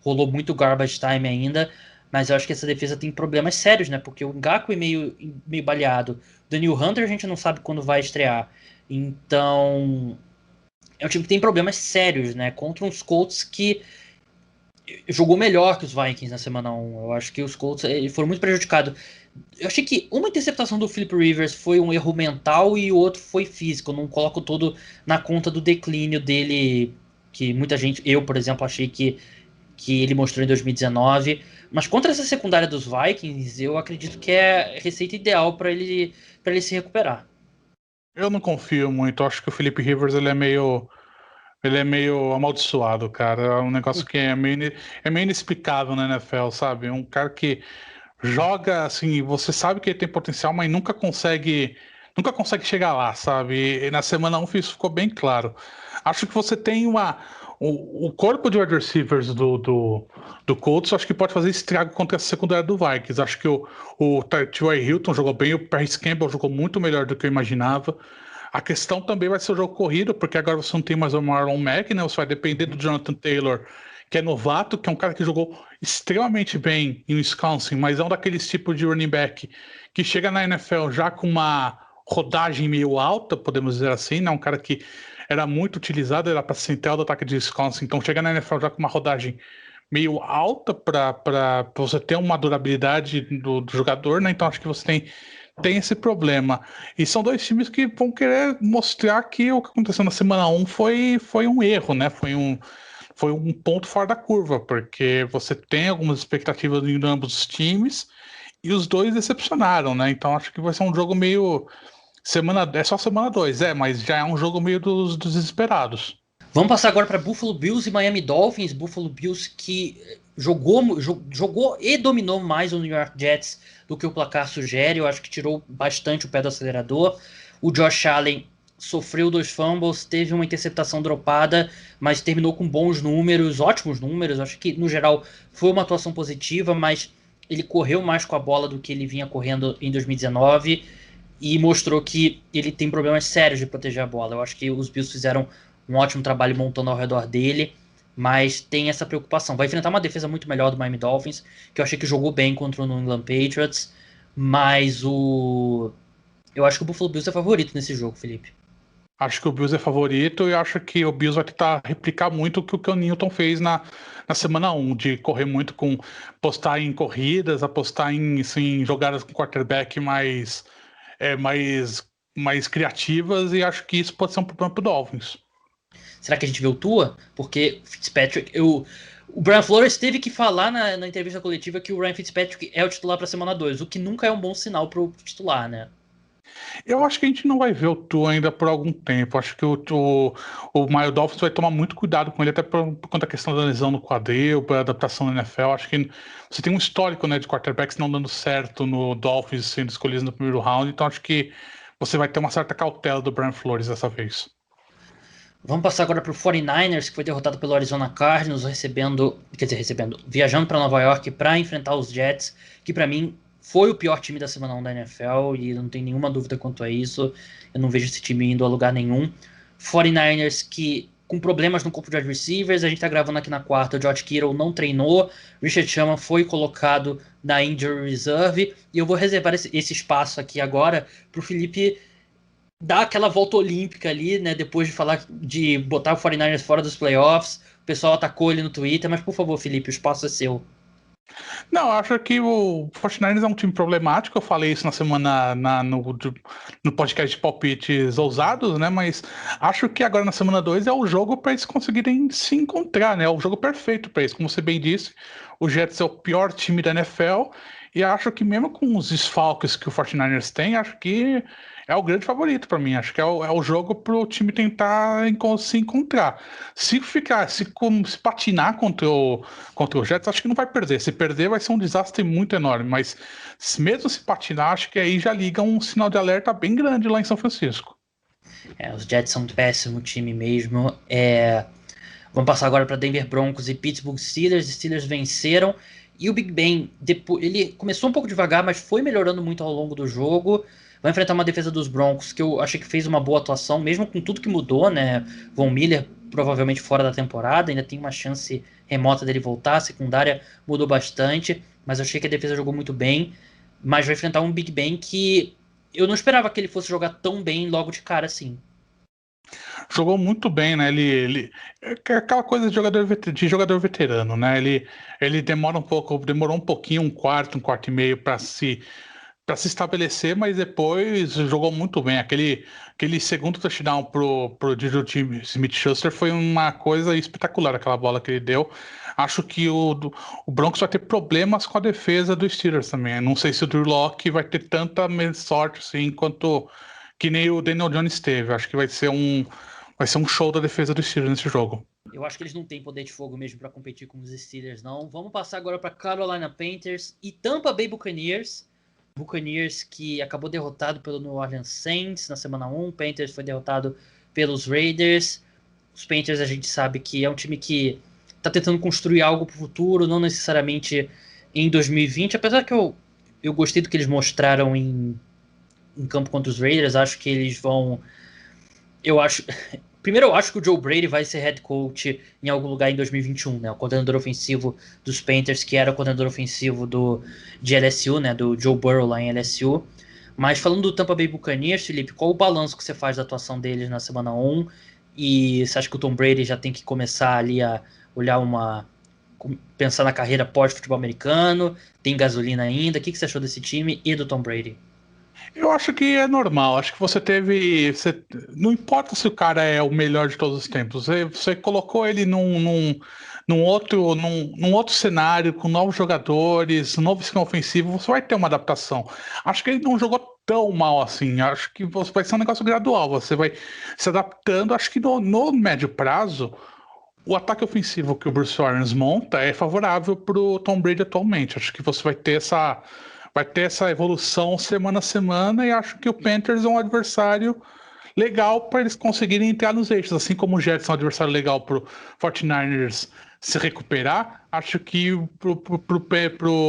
rolou muito garbage time ainda, mas eu acho que essa defesa tem problemas sérios, né? Porque o Ngakoue é meio baleado. O Daniel Hunter a gente não sabe quando vai estrear. Então, é um time que tem problemas sérios, né? Contra uns Colts que jogou melhor que os Vikings na semana 1. Eu acho que os Colts foram muito prejudicados. Eu achei que uma interceptação do Philip Rivers foi um erro mental e o outro foi físico. Eu não coloco todo na conta do declínio dele, que muita gente, eu, por exemplo, achei que ele mostrou em 2019. Mas contra essa secundária dos Vikings, eu acredito que é a receita ideal para ele se recuperar. Eu não confio muito. Acho que o Felipe Rivers ele é meio amaldiçoado, cara. É um negócio que é meio inexplicável na NFL, sabe? Um cara que joga assim, você sabe que ele tem potencial, mas nunca consegue chegar lá, sabe? E na semana 1 isso ficou bem claro. Acho que você tem o corpo de wide receivers do Colts, acho que pode fazer estrago contra a secundária do Vikings. Acho que o T.Y. Hilton jogou bem, o Paris Campbell jogou muito melhor do que eu imaginava. A questão também vai ser o jogo corrido, porque agora você não tem mais o Marlon Mack, né? Você vai depender do Jonathan Taylor, que é novato, que é um cara que jogou extremamente bem em Wisconsin, mas é um daqueles tipos de running back que chega na NFL já com uma rodagem meio alta, podemos dizer assim, né? Um cara que era muito utilizado, era para central do ataque de Wisconsin, então chega na NFL já com uma rodagem meio alta para você ter uma durabilidade do jogador, né? Então acho que você tem esse problema. E são dois times que vão querer mostrar que o que aconteceu na semana 1 foi um erro, né? Foi um ponto fora da curva, porque você tem algumas expectativas em ambos os times e os dois decepcionaram, né? Então acho que vai ser um jogo meio. É só semana 2, mas já é um jogo meio dos desesperados. Vamos passar agora para Buffalo Bills e Miami Dolphins. Buffalo Bills que jogou e dominou mais o New York Jets do que o placar sugere. Eu acho que tirou bastante o pé do acelerador. O Josh Allen sofreu 2 fumbles, teve uma interceptação dropada, mas terminou com bons números, ótimos números. Acho que no geral foi uma atuação positiva, mas ele correu mais com a bola do que ele vinha correndo em 2019 e mostrou que ele tem problemas sérios de proteger a bola. Eu acho que os Bills fizeram um ótimo trabalho montando ao redor dele, mas tem essa preocupação. Vai enfrentar uma defesa muito melhor do Miami Dolphins, que eu achei que jogou bem contra o New England Patriots, mas eu acho que o Buffalo Bills é favorito nesse jogo, Felipe. Acho que o Bills é favorito e acho que o Bills vai tentar replicar muito o que o Newton fez na semana 1, de correr muito com apostar em corridas, apostar em assim, jogadas com quarterback mais criativas, e acho que isso pode ser um problema pro Dolphins. Será que a gente vê o Tua? Porque Fitzpatrick, o Brian Flores teve que falar na entrevista coletiva que o Ryan Fitzpatrick é o titular para a semana 2, o que nunca é um bom sinal para o titular, né? Eu acho que a gente não vai ver o Tua ainda por algum tempo. Acho que o Miami Dolphins vai tomar muito cuidado com ele, até por conta da questão da lesão no quadril, para adaptação na NFL. Acho que você tem um histórico, né, de quarterbacks não dando certo no Dolphins sendo escolhidos no primeiro round, então acho que você vai ter uma certa cautela do Brian Flores dessa vez. Vamos passar agora para o 49ers, que foi derrotado pelo Arizona Cardinals, viajando para Nova York para enfrentar os Jets, que para mim foi o pior time da semana 1 da NFL, e não tem nenhuma dúvida quanto a isso. Eu não vejo esse time indo a lugar nenhum. 49ers que com problemas no corpo de wide receivers, a gente está gravando aqui na quarta, o George Kittle não treinou, Richard Sherman foi colocado na injury reserve, e eu vou reservar esse espaço aqui agora para o Felipe dar aquela volta olímpica ali, né? Depois de falar de botar o 49ers fora dos playoffs. O pessoal atacou ele no Twitter, mas por favor, Felipe, o espaço é seu. Não, eu acho que o 49ers é um time problemático. Eu falei isso na semana no podcast de palpites ousados, né? Mas acho que agora na semana 2 é o jogo para eles conseguirem se encontrar, né? É o jogo perfeito para eles. Como você bem disse, o Jets é o pior time da NFL. E acho que mesmo com os desfalques que o 49ers tem, acho que é o grande favorito para mim. Acho que é o jogo para o time tentar se encontrar. Se patinar contra o Jets, acho que não vai perder. Se perder, vai ser um desastre muito enorme. Mas mesmo se patinar, acho que aí já liga um sinal de alerta bem grande lá em São Francisco. Os Jets são um péssimo time mesmo. Vamos passar agora para Denver Broncos e Pittsburgh Steelers. Os Steelers venceram. E o Big Ben, ele começou um pouco devagar, mas foi melhorando muito ao longo do jogo. Vai enfrentar uma defesa dos Broncos que eu achei que fez uma boa atuação, mesmo com tudo que mudou, né? Von Miller provavelmente fora da temporada, ainda tem uma chance remota dele voltar. A secundária mudou bastante, mas eu achei que a defesa jogou muito bem. Mas vai enfrentar um Big Ben que eu não esperava que ele fosse jogar tão bem logo de cara assim. Jogou muito bem, né? É aquela coisa de jogador veterano, né? Ele demorou um pouquinho, um quarto e meio para se estabelecer, mas depois jogou muito bem. Aquele segundo touchdown pro Juju Smith-Schuster foi uma coisa espetacular, aquela bola que ele deu. Acho que o Broncos vai ter problemas com a defesa dos Steelers também. Não sei se o Drew Lock vai ter tanta sorte assim quanto que nem o Daniel Jones teve. Acho que vai ser um show da defesa dos Steelers nesse jogo. Eu acho que eles não têm poder de fogo mesmo para competir com os Steelers, não. Vamos passar agora para Carolina Panthers e Tampa Bay Buccaneers. Buccaneers que acabou derrotado pelo New Orleans Saints na semana 1. Panthers foi derrotado pelos Raiders. Os Panthers a gente sabe que é um time que está tentando construir algo para o futuro, não necessariamente em 2020. Apesar que eu gostei do que eles mostraram em campo contra os Raiders. Acho que eles vão... Primeiro, eu acho que o Joe Brady vai ser head coach em algum lugar em 2021, né? O coordenador ofensivo dos Panthers, que era o coordenador ofensivo de LSU, né? Do Joe Burrow lá em LSU. Mas falando do Tampa Bay Buccaneers, Felipe, qual o balanço que você faz da atuação deles na semana 1? E você acha que o Tom Brady já tem que começar ali a olhar pensar na carreira pós-futebol americano? Tem gasolina ainda? O que você achou desse time e do Tom Brady? Eu acho que é normal. Acho que não importa se o cara é o melhor de todos os tempos. Você colocou ele num outro cenário, com novos jogadores, um novo esquema ofensivo, você vai ter uma adaptação. Acho que ele não jogou tão mal assim. Acho que vai ser um negócio gradual. Você vai se adaptando. Acho que no médio prazo, o ataque ofensivo que o Bruce Arians monta é favorável para o Tom Brady atualmente. Acho que você vai ter essa evolução semana a semana, e acho que o Panthers é um adversário legal para eles conseguirem entrar nos eixos, assim como o Jets é um adversário legal para o 49ers se recuperar. Acho que pro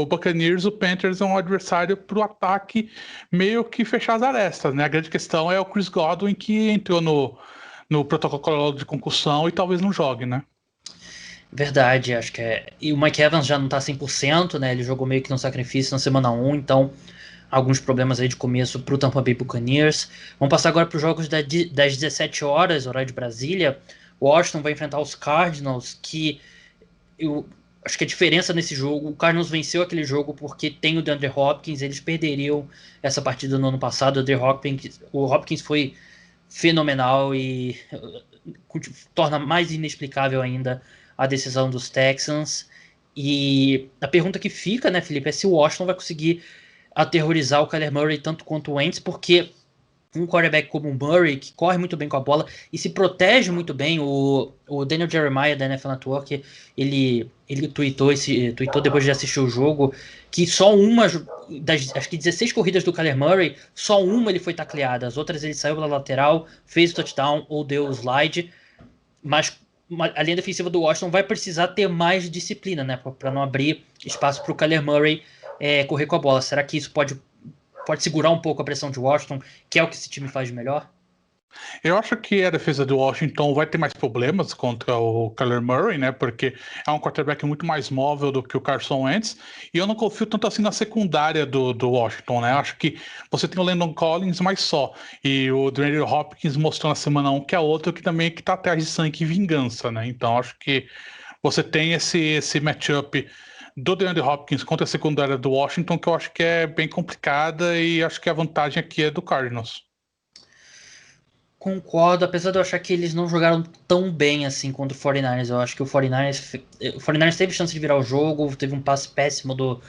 Buccaneers o Panthers é um adversário para o ataque meio que fechar as arestas, né? A grande questão é o Chris Godwin, que entrou no protocolo de concussão e talvez não jogue, né? Verdade, acho que é. E o Mike Evans já não tá 100%, né? Ele jogou meio que no sacrifício na semana 1, então alguns problemas aí de começo pro Tampa Bay Buccaneers. Vamos passar agora para os jogos das 17 horas, horário de Brasília. O Washington vai enfrentar os Cardinals, que eu acho que a diferença nesse jogo, o Cardinals venceu aquele jogo porque tem o DeAndre Hopkins, eles perderiam essa partida no ano passado. O Hopkins foi fenomenal e torna mais inexplicável ainda a decisão dos Texans. E a pergunta que fica, né, Felipe, é se o Washington vai conseguir aterrorizar o Kyler Murray tanto quanto o Wentz, porque um quarterback como o Murray, que corre muito bem com a bola e se protege muito bem, o Daniel Jeremiah da NFL Network, ele tweetou depois de assistir o jogo, que só uma das, acho que 16 corridas do Kyler Murray, só uma ele foi tacleada, as outras ele saiu pela lateral, fez o touchdown ou deu o slide. mas a linha defensiva do Washington vai precisar ter mais disciplina, né? Para não abrir espaço para o Kyler Murray correr com a bola. Será que isso pode segurar um pouco a pressão de Washington, que é o que esse time faz de melhor? Eu acho que a defesa do Washington vai ter mais problemas contra o Kyler Murray, né? Porque é um quarterback muito mais móvel do que o Carson Wentz. E eu não confio tanto assim na secundária do Washington, né? Eu acho que você tem o Landon Collins, mas só. E o DeAndre Hopkins mostrou na semana 1 que é outro que também que tá atrás de sangue e vingança, né? Então acho que você tem esse matchup do DeAndre Hopkins contra a secundária do Washington, que eu acho que é bem complicada e acho que a vantagem aqui é do Cardinals. Concordo, apesar de eu achar que eles não jogaram tão bem assim contra o 49ers. Eu acho que o 49ers teve chance de virar o jogo, teve um passe péssimo do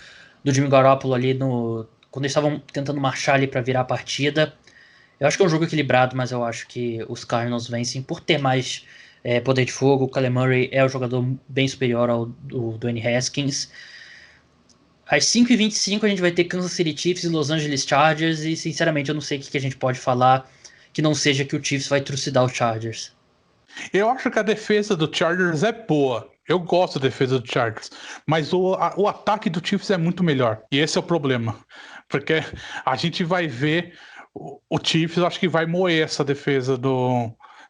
Jimmy Garoppolo ali quando eles estavam tentando marchar ali para virar a partida. Eu acho que é um jogo equilibrado, mas eu acho que os Cardinals vencem por ter mais poder de fogo. O Kyler Murray é o jogador bem superior ao do Dwayne Haskins. Às 5h25 a gente vai ter Kansas City Chiefs e Los Angeles Chargers, e sinceramente eu não sei o que a gente pode falar que não seja que o Chiefs vai trucidar o Chargers. Eu acho que a defesa do Chargers é boa. Eu gosto da defesa do Chargers. Mas o ataque do Chiefs é muito melhor. E esse é o problema. Porque a gente vai ver o Chiefs, eu acho que vai moer essa defesa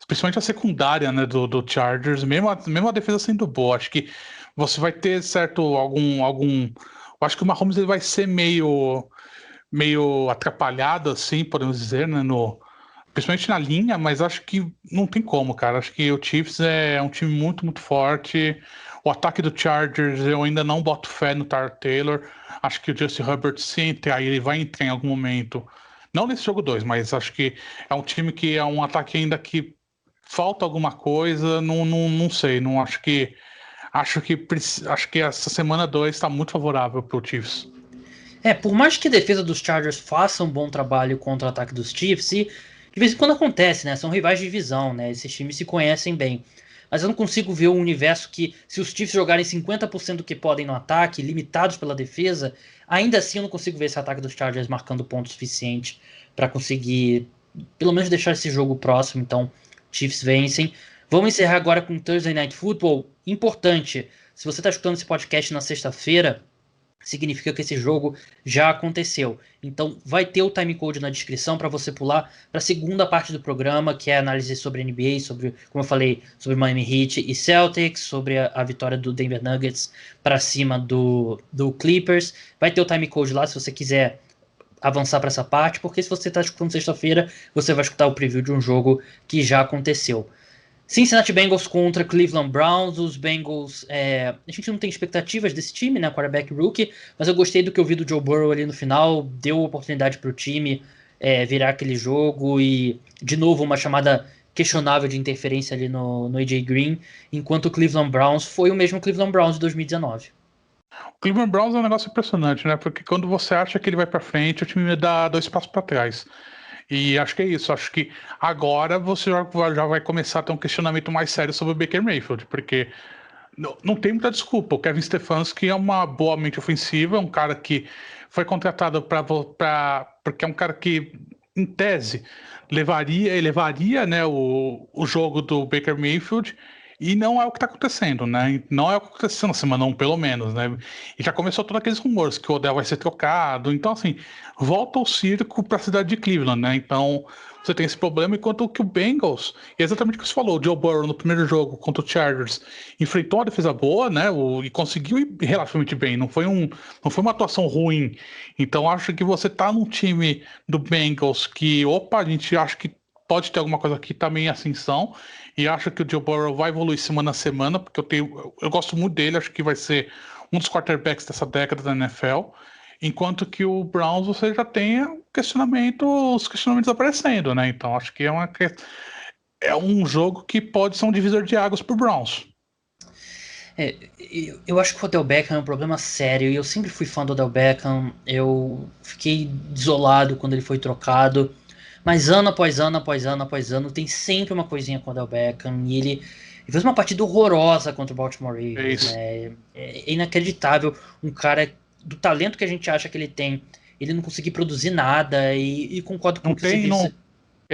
principalmente a secundária, né, do Chargers, mesmo a defesa sendo boa. Acho que você vai ter certo algum. Eu acho que o Mahomes ele vai ser meio atrapalhado, assim, podemos dizer, né, principalmente na linha, mas acho que não tem como, cara. Acho que o Chiefs é um time muito, muito forte. O ataque do Chargers, eu ainda não boto fé no Tyler Taylor. Acho que o Justin Herbert, se entrar, ele vai entrar em algum momento. Não nesse jogo 2, mas acho que é um time que é um ataque ainda que falta alguma coisa. Não sei. Não acho que. Acho que essa semana 2 está muito favorável para o Chiefs. Por mais que a defesa dos Chargers faça um bom trabalho contra o ataque dos Chiefs, e de vez em quando acontece, né? São rivais de divisão, né? Esses times se conhecem bem. Mas eu não consigo ver um universo que, se os Chiefs jogarem 50% do que podem no ataque, limitados pela defesa, ainda assim eu não consigo ver esse ataque dos Chargers marcando ponto suficiente para conseguir, pelo menos, deixar esse jogo próximo. Então, Chiefs vencem. Vamos encerrar agora com Thursday Night Football. Importante, se você está escutando esse podcast na sexta-feira, significa que esse jogo já aconteceu. Então vai ter o timecode na descrição para você pular para a segunda parte do programa, que é a análise sobre NBA, sobre, como eu falei, sobre Miami Heat e Celtics, sobre a vitória do Denver Nuggets para cima do Clippers. Vai ter o timecode lá se você quiser avançar para essa parte, porque se você está escutando sexta-feira, você vai escutar o preview de um jogo que já aconteceu. Cincinnati Bengals contra Cleveland Browns. Os Bengals, a gente não tem expectativas desse time, né? Quarterback rookie, mas eu gostei do que eu vi do Joe Burrow ali no final. Deu oportunidade para o time virar aquele jogo e, de novo, uma chamada questionável de interferência ali no AJ Green, enquanto o Cleveland Browns foi o mesmo Cleveland Browns de 2019. O Cleveland Browns é um negócio impressionante, né? Porque quando você acha que ele vai para frente, o time dá 2 passos para trás. E acho que é isso. Acho que agora você já vai começar a ter um questionamento mais sério sobre o Baker Mayfield, porque não tem muita desculpa. O Kevin Stefanski é uma boa mente ofensiva, é um cara que foi contratado porque é um cara que, em tese, levaria, né, o jogo do Baker Mayfield. E não é o que está acontecendo, né? Não é o que aconteceu na semana 1, pelo menos, né? E já começou todos aqueles rumores que o Odell vai ser trocado. Então, assim, volta o circo para a cidade de Cleveland, né? Então, você tem esse problema, enquanto que o Bengals, e é exatamente o que você falou, o Joe Burrow no primeiro jogo contra o Chargers enfrentou uma defesa boa, né? E conseguiu ir relativamente bem. Não foi uma atuação ruim. Então, acho que você tá num time do Bengals que, opa, a gente acha que pode ter alguma coisa aqui também em ascensão. E acho que o Joe Burrow vai evoluir semana a semana, porque eu gosto muito dele, acho que vai ser um dos quarterbacks dessa década da NFL. Enquanto que o Browns você já tem os questionamentos aparecendo, né? Então acho que é um jogo que pode ser um divisor de águas pro Browns. Eu acho que o Odell Beckham é um problema sério, e eu sempre fui fã do Odell Beckham. Eu fiquei desolado quando ele foi trocado. Mas ano após ano, após ano, após ano, tem sempre uma coisinha com o Odell Beckham. E ele fez uma partida horrorosa contra o Baltimore É Ravens, isso. né? É inacreditável um cara do talento que a gente acha que ele tem, ele não conseguir produzir nada. E concordo com Não o que você tem, disse.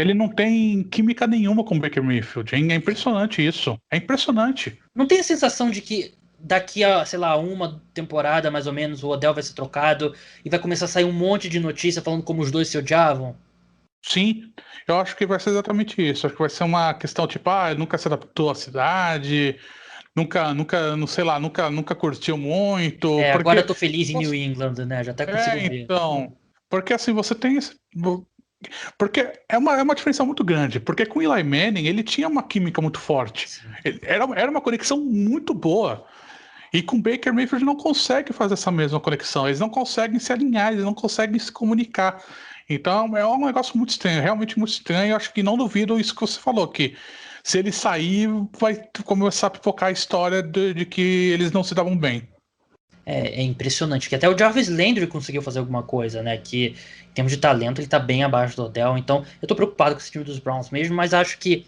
Ele não tem química nenhuma com o Baker Mayfield. É impressionante isso. É impressionante. Não tem a sensação de que daqui a, sei lá, uma temporada mais ou menos, o Odell vai ser trocado e vai começar a sair um monte de notícia falando como os dois se odiavam? Sim, eu acho que vai ser exatamente isso. Acho que vai ser uma questão tipo, ele nunca se adaptou à cidade, não sei lá, nunca curtiu muito. Agora eu Porque. tô feliz em New England, né? Já até consigo ver. Então. Porque assim, você tem esse. Porque é uma diferença muito grande. Porque com o Eli Manning, ele tinha uma química muito forte. Sim. Era uma conexão muito boa. E com o Baker Mayfield não consegue fazer essa mesma conexão. Eles não conseguem se alinhar, eles não conseguem se comunicar. Então é um negócio muito estranho, realmente muito estranho. Eu acho que não duvido isso que você falou, que se ele sair, vai começar a pipocar a história de que eles não se davam bem. É impressionante, que até o Jarvis Landry conseguiu fazer alguma coisa, né? Que em termos de talento ele tá bem abaixo do Odell. Então eu tô preocupado com esse time dos Browns mesmo, mas acho que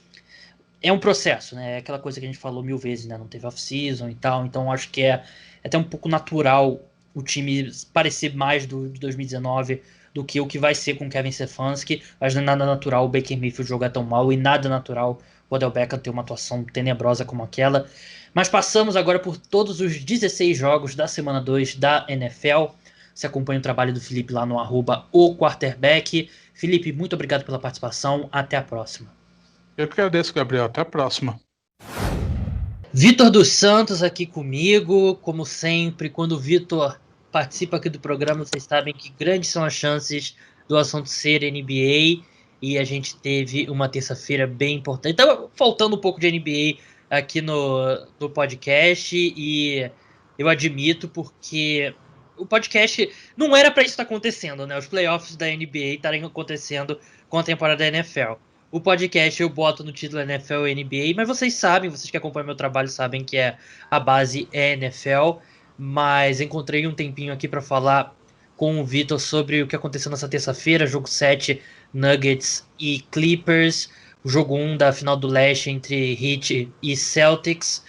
é um processo, né? É aquela coisa que a gente falou mil vezes, né? Não teve off-season e tal. Então acho que é até um pouco natural o time parecer mais de 2019 do que o que vai ser com o Kevin Stefanski. Mas não é nada natural o Baker Mayfield jogar tão mal e nada natural o Odell Beckham ter uma atuação tenebrosa como aquela. Mas passamos agora por todos os 16 jogos da semana 2 da NFL. Você acompanha o trabalho do Felipe lá no @oquarterback. Felipe, muito obrigado pela participação. Até a próxima. Eu que agradeço, Gabriel. Até a próxima. Vitor dos Santos aqui comigo, como sempre. Quando o Vitor participa aqui do programa, vocês sabem que grandes são as chances do assunto ser NBA. E a gente teve uma terça-feira bem importante. Tava faltando um pouco de NBA aqui no podcast. E eu admito porque o podcast não era para isso estar acontecendo, né? Os playoffs da NBA estarem acontecendo com a temporada da NFL. O podcast eu boto no título NFL e NBA, mas vocês sabem, vocês que acompanham meu trabalho sabem que a base é NFL, mas encontrei um tempinho aqui para falar com o Vitor sobre o que aconteceu nessa terça-feira, jogo 7, Nuggets e Clippers, o jogo 1 da final do Leste entre Heat e Celtics.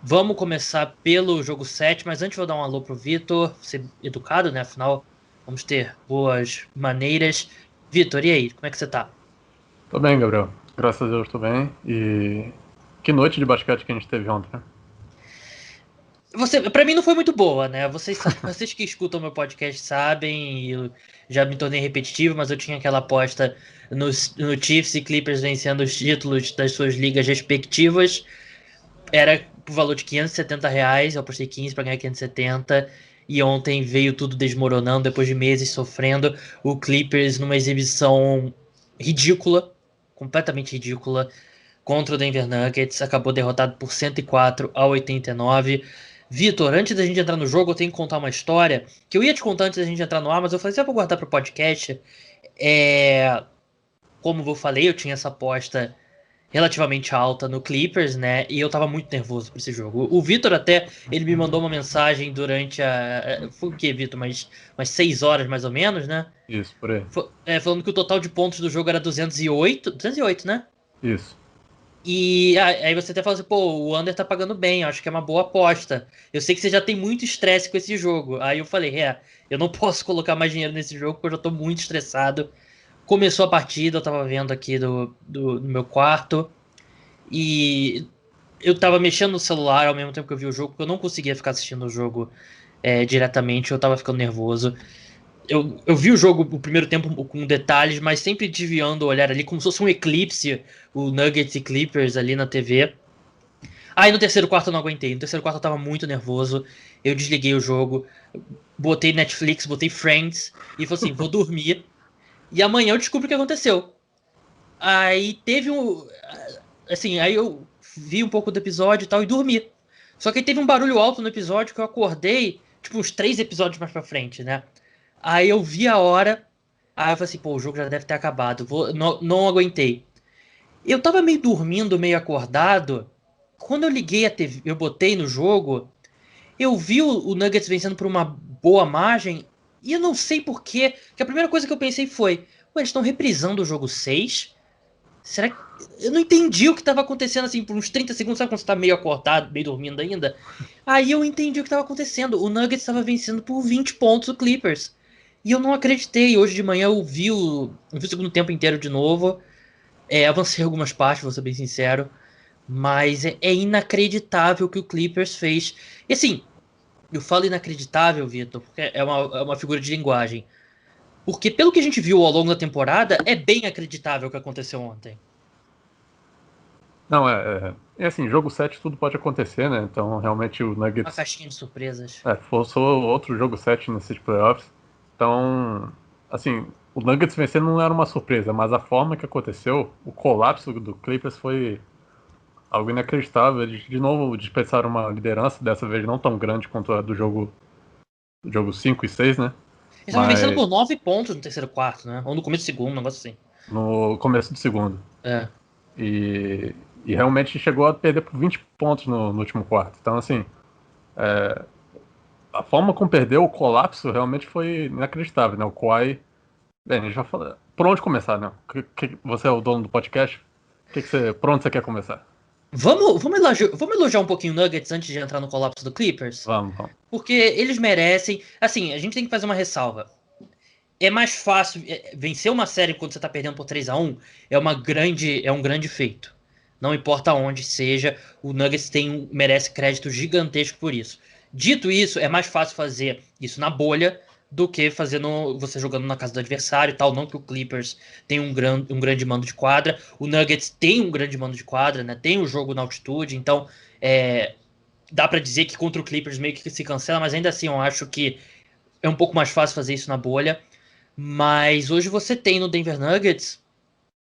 Vamos começar pelo jogo 7, mas antes vou dar um alô pro Vitor, ser educado, né? Afinal, vamos ter boas maneiras. Vitor, e aí, como é que você tá? Tô bem, Gabriel. Graças a Deus tô bem. E que noite de basquete que a gente teve ontem, né? Pra mim não foi muito boa, né? Vocês que escutam meu podcast sabem, eu já me tornei repetitivo, mas eu tinha aquela aposta no Chiefs e Clippers vencendo os títulos das suas ligas respectivas. Era por valor de R$ 570, eu apostei 15 para ganhar 570. E ontem veio tudo desmoronando depois de meses sofrendo. O Clippers numa exibição ridícula, completamente ridícula, contra o Denver Nuggets, acabou derrotado por 104-89. Vitor, antes da gente entrar no jogo, eu tenho que contar uma história que eu ia te contar antes da gente entrar no ar, mas eu falei, assim, vou guardar para o podcast. Como eu falei, eu tinha essa aposta relativamente alta no Clippers, né? E eu tava muito nervoso pra esse jogo. O Vitor até, ele me mandou uma mensagem durante a... Foi o quê, Vitor? Umas 6 horas, mais ou menos, né? Isso, por aí. Falando que o total de pontos do jogo era 208. 208, né? Isso. E aí você até fala assim, pô, o Under tá pagando bem, acho que é uma boa aposta. Eu sei que você já tem muito estresse com esse jogo. Aí eu falei, eu não posso colocar mais dinheiro nesse jogo porque eu já tô muito estressado. Começou a partida, eu tava vendo aqui do meu quarto. E eu tava mexendo no celular ao mesmo tempo que eu vi o jogo, porque eu não conseguia ficar assistindo o jogo diretamente, eu tava ficando nervoso. Eu vi o jogo, o primeiro tempo, com detalhes, mas sempre desviando o olhar ali, como se fosse um eclipse, o Nuggets e Clippers ali na TV. Aí no terceiro quarto eu não aguentei. No terceiro quarto eu tava muito nervoso. Eu desliguei o jogo, botei Netflix, botei Friends e falei assim: vou dormir. E amanhã eu descubro o que aconteceu. Aí teve um. Assim, aí eu vi um pouco do episódio e tal e dormi. Só que aí teve um barulho alto no episódio que eu acordei, tipo, uns 3 episódios mais pra frente, né? Aí eu vi a hora. Aí eu falei assim, pô, o jogo já deve ter acabado. Não aguentei. Eu tava meio dormindo, meio acordado. Quando eu liguei a TV, eu botei no jogo, eu vi o Nuggets vencendo por uma boa margem. E eu não sei por quê, que a primeira coisa que eu pensei foi, ué, eles estão reprisando o jogo 6? Será que. Eu não entendi o que estava acontecendo assim por uns 30 segundos, sabe quando você tá meio acordado, meio dormindo ainda? Aí eu entendi o que estava acontecendo. O Nuggets estava vencendo por 20 pontos o Clippers. E eu não acreditei. Hoje de manhã eu vi o segundo tempo inteiro de novo. Avancei algumas partes, vou ser bem sincero. Mas é inacreditável o que o Clippers fez. E assim, eu falo inacreditável, Vitor, porque é uma figura de linguagem. Porque pelo que a gente viu ao longo da temporada, é bem acreditável o que aconteceu ontem. Não, é assim, jogo 7 tudo pode acontecer, né? Então, realmente o Uma Nuggets caixinha de surpresas. forçou outro jogo 7 nesses playoffs. Então, assim, o Nuggets vencer não era uma surpresa, mas a forma que aconteceu, o colapso do Clippers foi algo inacreditável. Eles, de novo, dispensaram uma liderança, dessa vez não tão grande quanto a do jogo 5 e 6, né? Eles estavam vencendo Mas por 9 pontos no terceiro quarto, né? Ou no começo do segundo, um negócio assim. no começo do segundo. É. E, e realmente chegou a perder por 20 pontos no último quarto. Então, assim, a forma como perdeu, o colapso realmente foi inacreditável, né? O Kawhi. Bem, a gente vai falar. Por onde começar, né? Você é o dono do podcast? Por onde você quer começar? Vamos elogiar um pouquinho o Nuggets antes de entrar no colapso do Clippers? Vamos, vamos. Porque eles merecem. Assim, a gente tem que fazer uma ressalva. É mais fácil vencer uma série quando você tá perdendo por 3-1 é um grande feito. Não importa onde seja, o Nuggets merece crédito gigantesco por isso. Dito isso, é mais fácil fazer isso na bolha do que fazendo você jogando na casa do adversário e tal. Não que o Clippers tenha um grande mando de quadra, o Nuggets tem um grande mando de quadra, né? Tem o jogo na altitude, então é, dá pra dizer que contra o Clippers meio que se cancela, mas ainda assim eu acho que é um pouco mais fácil fazer isso na bolha. Mas hoje você tem no Denver Nuggets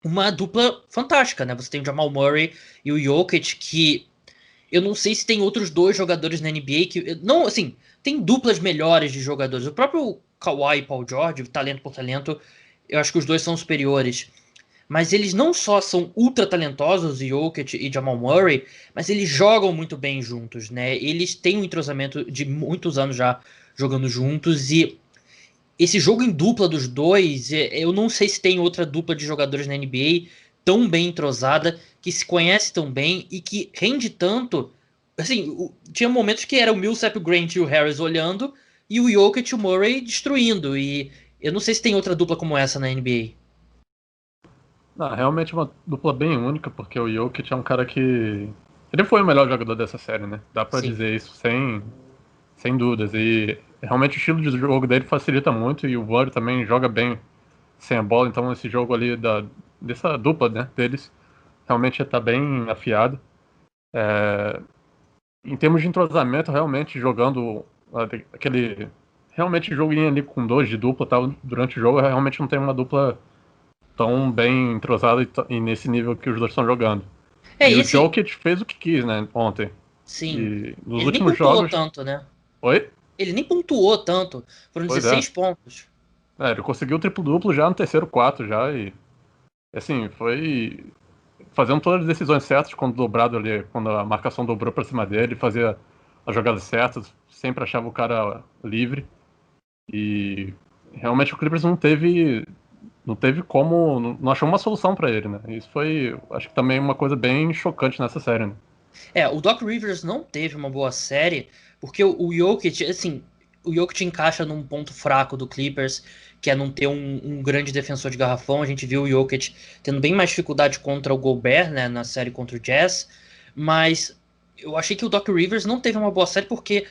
uma dupla fantástica, né? Você tem o Jamal Murray e o Jokic, que eu não sei se tem outros dois jogadores na NBA que. Não, assim, tem duplas melhores de jogadores. O próprio Kawhi e Paul George, talento por talento, eu acho que os dois são superiores. Mas eles não só são ultra talentosos, Jokic e Jamal Murray, mas eles jogam muito bem juntos, né? Eles têm um entrosamento de muitos anos já jogando juntos e esse jogo em dupla dos dois, eu não sei se tem outra dupla de jogadores na NBA tão bem entrosada, que se conhece tão bem e que rende tanto. Assim, tinha momentos que era o Millsap, o Grant e o Harris olhando e o Jokic e o Murray destruindo. E eu não sei se tem outra dupla como essa na NBA. Não, realmente uma dupla bem única, porque o Jokic é um cara que. Ele foi o melhor jogador dessa série, né? Dá pra Sim. dizer isso sem dúvidas. E realmente o estilo de jogo dele facilita muito e o Murray também joga bem sem a bola, então esse jogo ali dessa dupla, né, deles realmente está bem afiado. Em termos de entrosamento, realmente jogando aquele realmente joguinho ali com dois de dupla tal, durante o jogo, realmente não tem uma dupla tão bem entrosada e nesse nível que os dois estão jogando. É, E e o esse. Jokic fez o que quis, né, ontem. Sim. E nos Ele nem últimos pontuou jogos. tanto, né? Oi? Ele nem pontuou tanto. Foram Pois é. 16 pontos. Ele conseguiu o triplo-duplo já no terceiro quarto já e assim, foi fazendo todas as decisões certas quando dobrado ali, quando a marcação dobrou pra cima dele, fazia as jogadas certas, sempre achava o cara livre. E realmente o Clippers não teve como, não achou uma solução pra ele, né? Isso foi, acho que também uma coisa bem chocante nessa série, né? O Doc Rivers não teve uma boa série, porque o Jokic, assim, o Jokic encaixa num ponto fraco do Clippers, que é não ter um grande defensor de garrafão. A gente viu o Jokic tendo bem mais dificuldade contra o Gobert, né, na série contra o Jazz, mas eu achei que o Doc Rivers não teve uma boa série porque,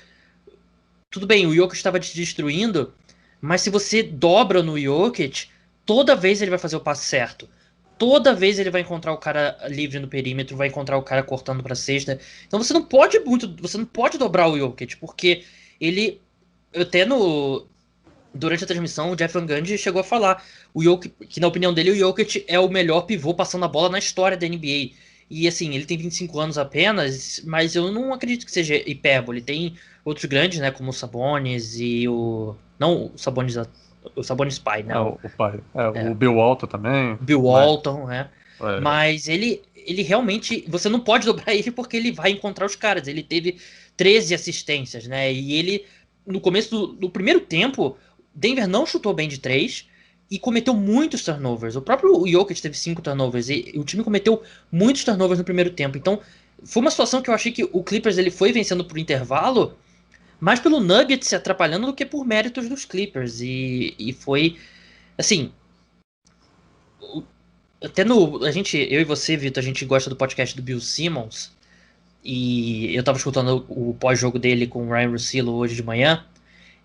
tudo bem, o Jokic estava te destruindo, mas se você dobra no Jokic, toda vez ele vai fazer o passe certo. Toda vez ele vai encontrar o cara livre no perímetro, vai encontrar o cara cortando pra cesta. Então você não pode dobrar o Jokic, porque ele até no durante a transmissão o Jeff Van Gundy chegou a falar o Jokic, que na opinião dele o Jokic é o melhor pivô passando a bola na história da NBA. E assim, ele tem 25 anos apenas, mas eu não acredito que seja hipérbole. Tem outros grandes, né, como o Sabonis e o não o Sabonis pai, né, O pai. é, O Bill Walton também, Bill mas Walton, né? é, Mas ele realmente. Você não pode dobrar ele porque ele vai encontrar os caras. Ele teve 13 assistências, né? E ele, no começo do primeiro tempo, Denver não chutou bem de 3 e cometeu muitos turnovers. O próprio Jokic teve 5 turnovers e o time cometeu muitos turnovers no primeiro tempo. Então, foi uma situação que eu achei que o Clippers ele foi vencendo por intervalo, mais pelo Nuggets se atrapalhando do que por méritos dos Clippers. E foi. Assim, Até eu e você, Vitor, a gente gosta do podcast do Bill Simmons. E eu tava escutando o pós-jogo dele com o Ryan Russillo hoje de manhã.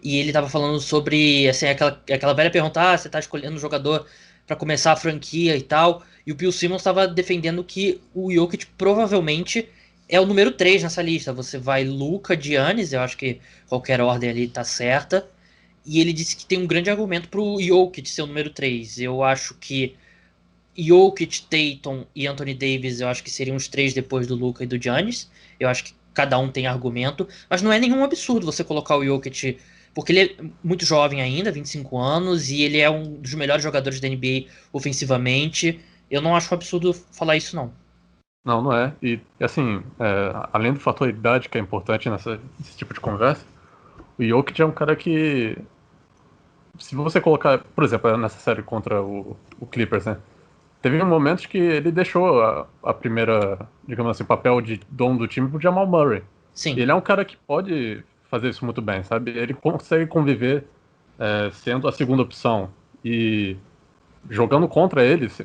E ele tava falando sobre, assim, aquela velha pergunta: você tá escolhendo um jogador pra começar a franquia e tal. E o Bill Simmons tava defendendo que o Jokic provavelmente é o número 3 nessa lista. Você vai Luka, Giannis, eu acho que qualquer ordem ali tá certa. E ele disse que tem um grande argumento pro Jokic ser o número 3. Eu acho que Jokic, Tatum e Anthony Davis, eu acho que seriam os 3 depois do Luka e do Giannis. Eu acho que cada um tem argumento, mas não é nenhum absurdo você colocar o Jokic, porque ele é muito jovem ainda, 25 anos, e ele é um dos melhores jogadores da NBA ofensivamente. Eu não acho um absurdo falar isso, não. Não, não é. E, assim, além do fator idade, que é importante nesse tipo de conversa, o Jokic é um cara que, se você colocar, por exemplo, nessa série contra o Clippers, né? Teve um momento que ele deixou a primeira, digamos assim, papel de dono do time pro Jamal Murray. E Sim, ele é um cara que pode fazer isso muito bem, sabe? Ele consegue conviver sendo a segunda opção. E jogando contra eles,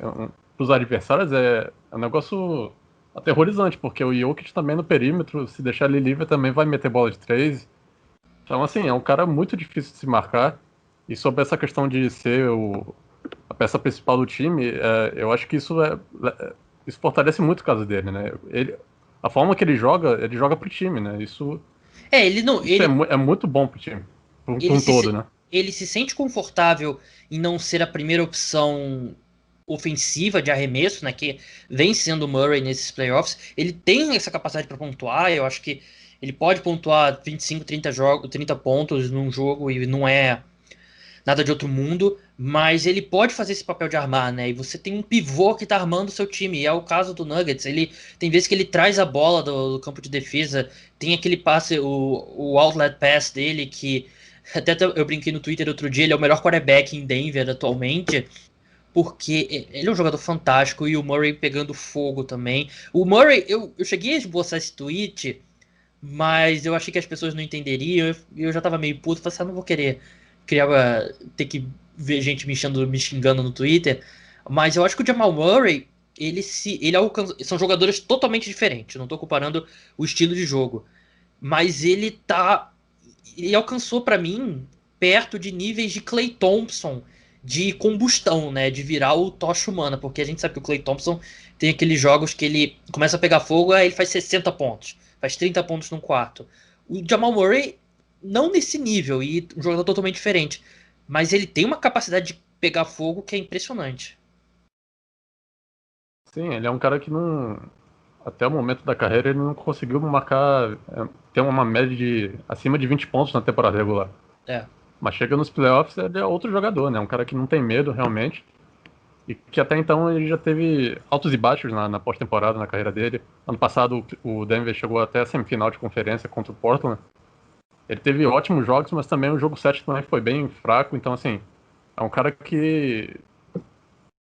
os adversários, é um negócio aterrorizante, porque o Jokic também no perímetro, se deixar ele livre, também vai meter bola de três. Então, assim, é um cara muito difícil de se marcar. E sobre essa questão de ser a peça principal do time, eu acho que isso fortalece muito o caso dele, né? A forma que ele joga pro time, né? ele não, Isso é muito bom pro time, por ele um se, todo, se- né? ele se sente confortável em não ser a primeira opção ofensiva de arremesso, né, que vem sendo o Murray nesses playoffs. Ele tem essa capacidade para pontuar, eu acho que ele pode pontuar 25, 30 pontos num jogo e não é nada de outro mundo, mas ele pode fazer esse papel de armar, né? E você tem um pivô que tá armando o seu time, e é o caso do Nuggets. Ele tem vezes que ele traz a bola do campo de defesa, tem aquele passe, o outlet pass dele que até eu brinquei no Twitter outro dia, ele é o melhor quarterback em Denver atualmente, porque ele é um jogador fantástico e o Murray pegando fogo também. O Murray, eu cheguei a esboçar esse tweet, mas eu achei que as pessoas não entenderiam e eu já tava meio puto, falei assim, não vou querer ter que ver gente me xingando no Twitter. Mas eu acho que o Jamal Murray, ele alcança, são jogadores totalmente diferentes, eu não tô comparando o estilo de jogo, mas ele alcançou pra mim perto de níveis de Klay Thompson de combustão, né, de virar o tocha humana, porque a gente sabe que o Klay Thompson tem aqueles jogos que ele começa a pegar fogo, aí ele faz 60 pontos, faz 30 pontos num quarto. O Jamal Murray não nesse nível e um jogador totalmente diferente, mas ele tem uma capacidade de pegar fogo que é impressionante. Sim, ele é um cara que não. Até o momento da carreira ele não conseguiu marcar. Ter uma média de acima de 20 pontos na temporada regular. É. Mas chega nos playoffs, ele é outro jogador, né? Um cara que não tem medo realmente. E que até então ele já teve altos e baixos na pós-temporada, na carreira dele. Ano passado o Denver chegou até a semifinal de conferência contra o Portland. Ele teve ótimos jogos, mas também o jogo 7 também foi bem fraco. Então, assim, é um cara que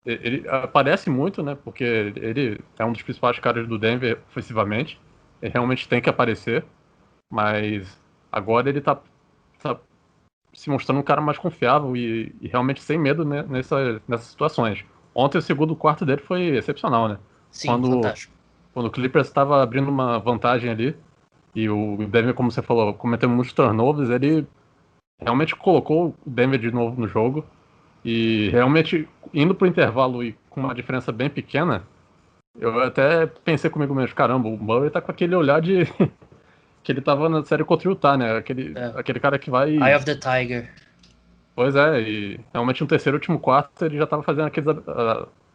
ele aparece muito, né? Porque ele é um dos principais caras do Denver ofensivamente. Ele realmente tem que aparecer. Mas agora ele tá se mostrando um cara mais confiável e realmente sem medo, né, nessas situações. Ontem o segundo quarto dele foi excepcional, né? Sim, Quando, fantástico. quando o Clippers estava abrindo uma vantagem ali e o Denver, como você falou, cometendo muitos turnovers, ele realmente colocou o Denver de novo no jogo e realmente indo pro intervalo e com uma diferença bem pequena, eu até pensei comigo mesmo, caramba, o Murray tá com aquele olhar de que ele tava na série contra o Utah, né? É. Aquele cara que Eye vai. of the Tiger. Pois é, e realmente no terceiro e último quarto ele já tava fazendo aqueles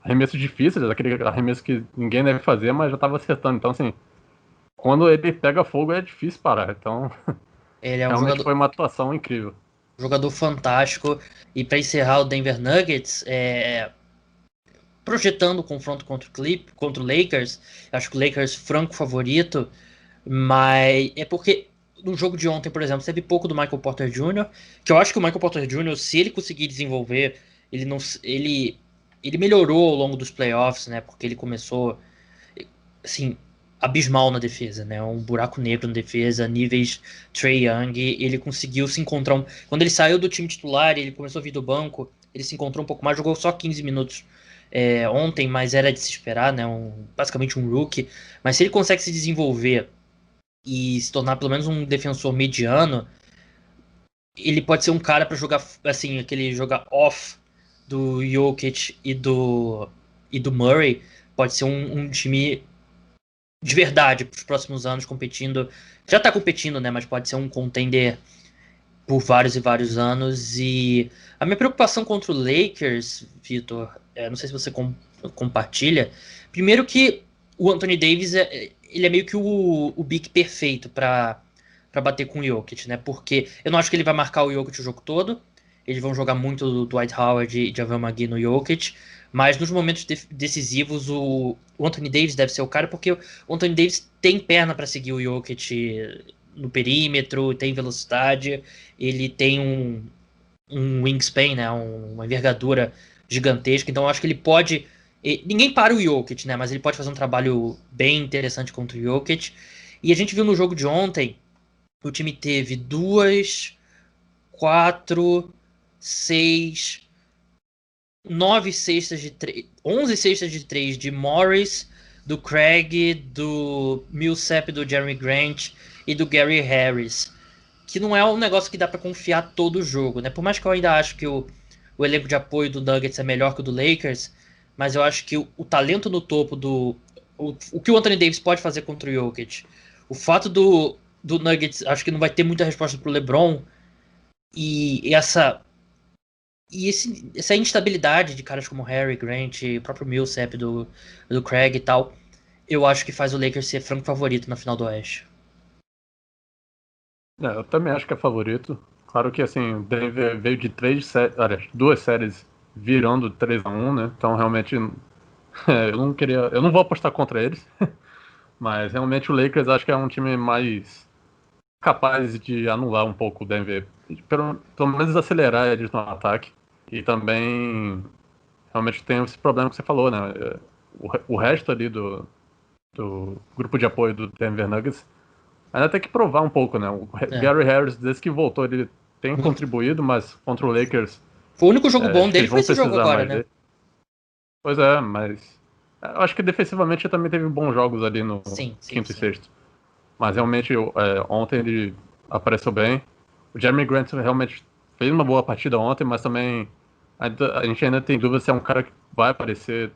arremessos difíceis, aquele arremesso que ninguém deve fazer, mas já tava acertando. Então, assim, quando ele pega fogo é difícil parar. Então, Ele é um realmente jogador, foi uma atuação incrível. jogador fantástico. E para encerrar o Denver Nuggets, projetando o confronto contra o Lakers, acho que o Lakers franco favorito, mas é porque no jogo de ontem, por exemplo, teve pouco do Michael Porter Jr., que eu acho que o Michael Porter Jr., se ele conseguir desenvolver, ele não ele melhorou ao longo dos playoffs, né? Porque ele começou assim abismal na defesa, né? Um buraco negro na defesa, níveis Trae Young, ele conseguiu se encontrar quando ele saiu do time titular, ele começou a vir do banco, ele se encontrou um pouco mais, jogou só 15 minutos ontem, mas era de se esperar, né? Basicamente um rookie. Mas se ele consegue se desenvolver e se tornar pelo menos um defensor mediano, ele pode ser um cara para jogar, assim, aquele jogar off do Jokic e do Murray. Pode ser um time de verdade para os próximos anos competindo. Já tá competindo, né? Mas pode ser um contender por vários e vários anos. E a minha preocupação contra o Lakers, Vitor, não sei se você compartilha. Primeiro que o Anthony Davis ele é meio que o big perfeito para bater com o Jokic, né? Porque eu não acho que ele vai marcar o Jokic o jogo todo. Eles vão jogar muito do Dwight Howard e Javel McGee no Jokic. Mas nos momentos decisivos, o Anthony Davis deve ser o cara, porque o Anthony Davis tem perna para seguir o Jokic no perímetro, tem velocidade, ele tem um wingspan, né? Uma envergadura gigantesca. Então eu acho que ele pode. Ninguém para o Jokic, né? Mas ele pode fazer um trabalho bem interessante contra o Jokic. E a gente viu no jogo de ontem, o time teve 2, 4, 6, 9 cestas de 3, 11 cestas de 3 de Morris, do Craig, do Millsap, do Jeremy Grant e do Gary Harris. Que não é um negócio que dá pra confiar todo o jogo, né? Por mais que eu ainda acho que o elenco de apoio do Nuggets é melhor que o do Lakers, mas eu acho que o talento no topo o que o Anthony Davis pode fazer contra o Jokic, o fato do Nuggets, acho que não vai ter muita resposta pro LeBron, e essa instabilidade de caras como Harry, Grant, o próprio Millsap, do Craig e tal, eu acho que faz o Lakers ser franco favorito na final do Oeste. Eu também acho que é favorito. Claro que assim, o Denver veio de 2 séries virando 3-1, né? Então realmente eu não vou apostar contra eles, mas realmente o Lakers acho que é um time mais capaz de anular um pouco o Denver, pelo menos acelerar eles no ataque. E também realmente tem esse problema que você falou, né? O resto ali do grupo de apoio do Denver Nuggets ainda tem que provar um pouco, né? O Gary Harris, desde que voltou, ele tem contribuído, mas contra o Lakers. Foi o único jogo bom acho que dele eles foi vão esse jogo precisar agora, mais né? dele. Pois é, mas eu acho que defensivamente ele também teve bons jogos ali no Sim, quinto e sim. sexto. Mas realmente ontem ele apareceu bem. O Jeremy Grant realmente fez uma boa partida ontem, mas também a gente ainda tem dúvida se é um cara que vai aparecer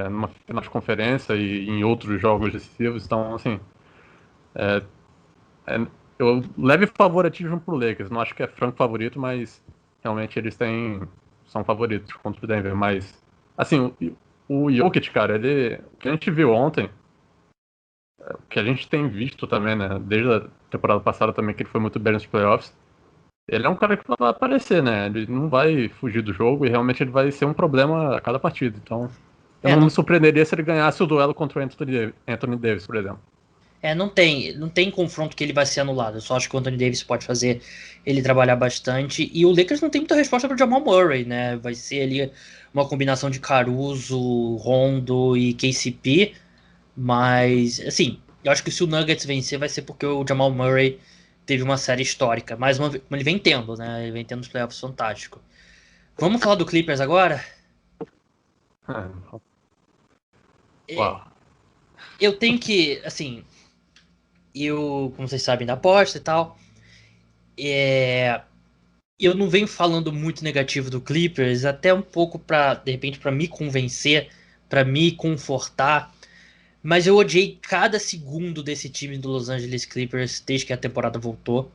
numa final de conferência e em outros jogos decisivos. Então, assim, eu leve favoritismo pro Lakers. Não acho que é franco favorito, mas realmente eles são favoritos contra o Denver. Mas, assim, o Jokic, cara, o que a gente viu ontem, o que a gente tem visto também, né, desde a temporada passada também, que ele foi muito bem nos playoffs, ele é um cara que vai aparecer, né? Ele não vai fugir do jogo e realmente ele vai ser um problema a cada partida. Então, eu não me surpreenderia se ele ganhasse o duelo contra o Anthony Davis, por exemplo. Não tem confronto que ele vai ser anulado. Eu só acho que o Anthony Davis pode fazer ele trabalhar bastante. E o Lakers não tem muita resposta para o Jamal Murray, né? Vai ser ali uma combinação de Caruso, Rondo e KCP. Mas, assim, eu acho que se o Nuggets vencer vai ser porque o Jamal Murray teve uma série histórica. Mais uma vez, como ele vem tendo, né? Ele vem tendo os playoffs fantásticos. Vamos falar do Clippers agora? Uau. Eu tenho que, assim, como vocês sabem, da aposta e tal. Eu não venho falando muito negativo do Clippers, até um pouco de repente, para me convencer, para me confortar. Mas eu odiei cada segundo desse time do Los Angeles Clippers desde que a temporada voltou.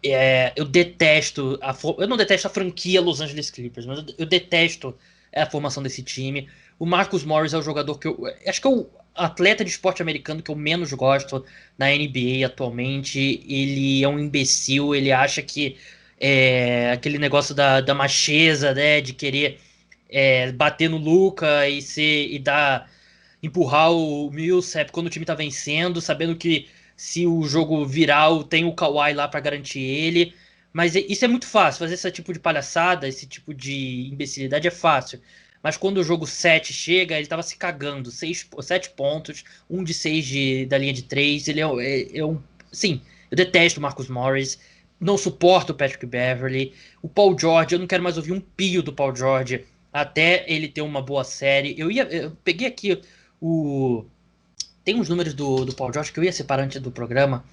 Eu detesto eu não detesto a franquia Los Angeles Clippers, mas eu detesto a formação desse time. O Marcus Morris é o jogador que eu acho que é o atleta de esporte americano que eu menos gosto na NBA atualmente. Ele é um imbecil, ele acha que aquele negócio da macheza, né, de querer bater no Luka empurrar o Millsap quando o time tá vencendo, sabendo que se o jogo viral tem o Kawhi lá pra garantir ele. Mas isso é muito fácil, fazer esse tipo de palhaçada, esse tipo de imbecilidade é fácil. Mas quando o jogo 7 chega, ele tava se cagando. 7 pontos, 1 de 6 da linha de 3. Ele é um. Sim, eu detesto o Marcus Morris. Não suporto o Patrick Beverley. O Paul George, eu não quero mais ouvir um pio do Paul George até ele ter uma boa série. Eu peguei aqui tem uns números do Paul George que eu ia separar antes do programa,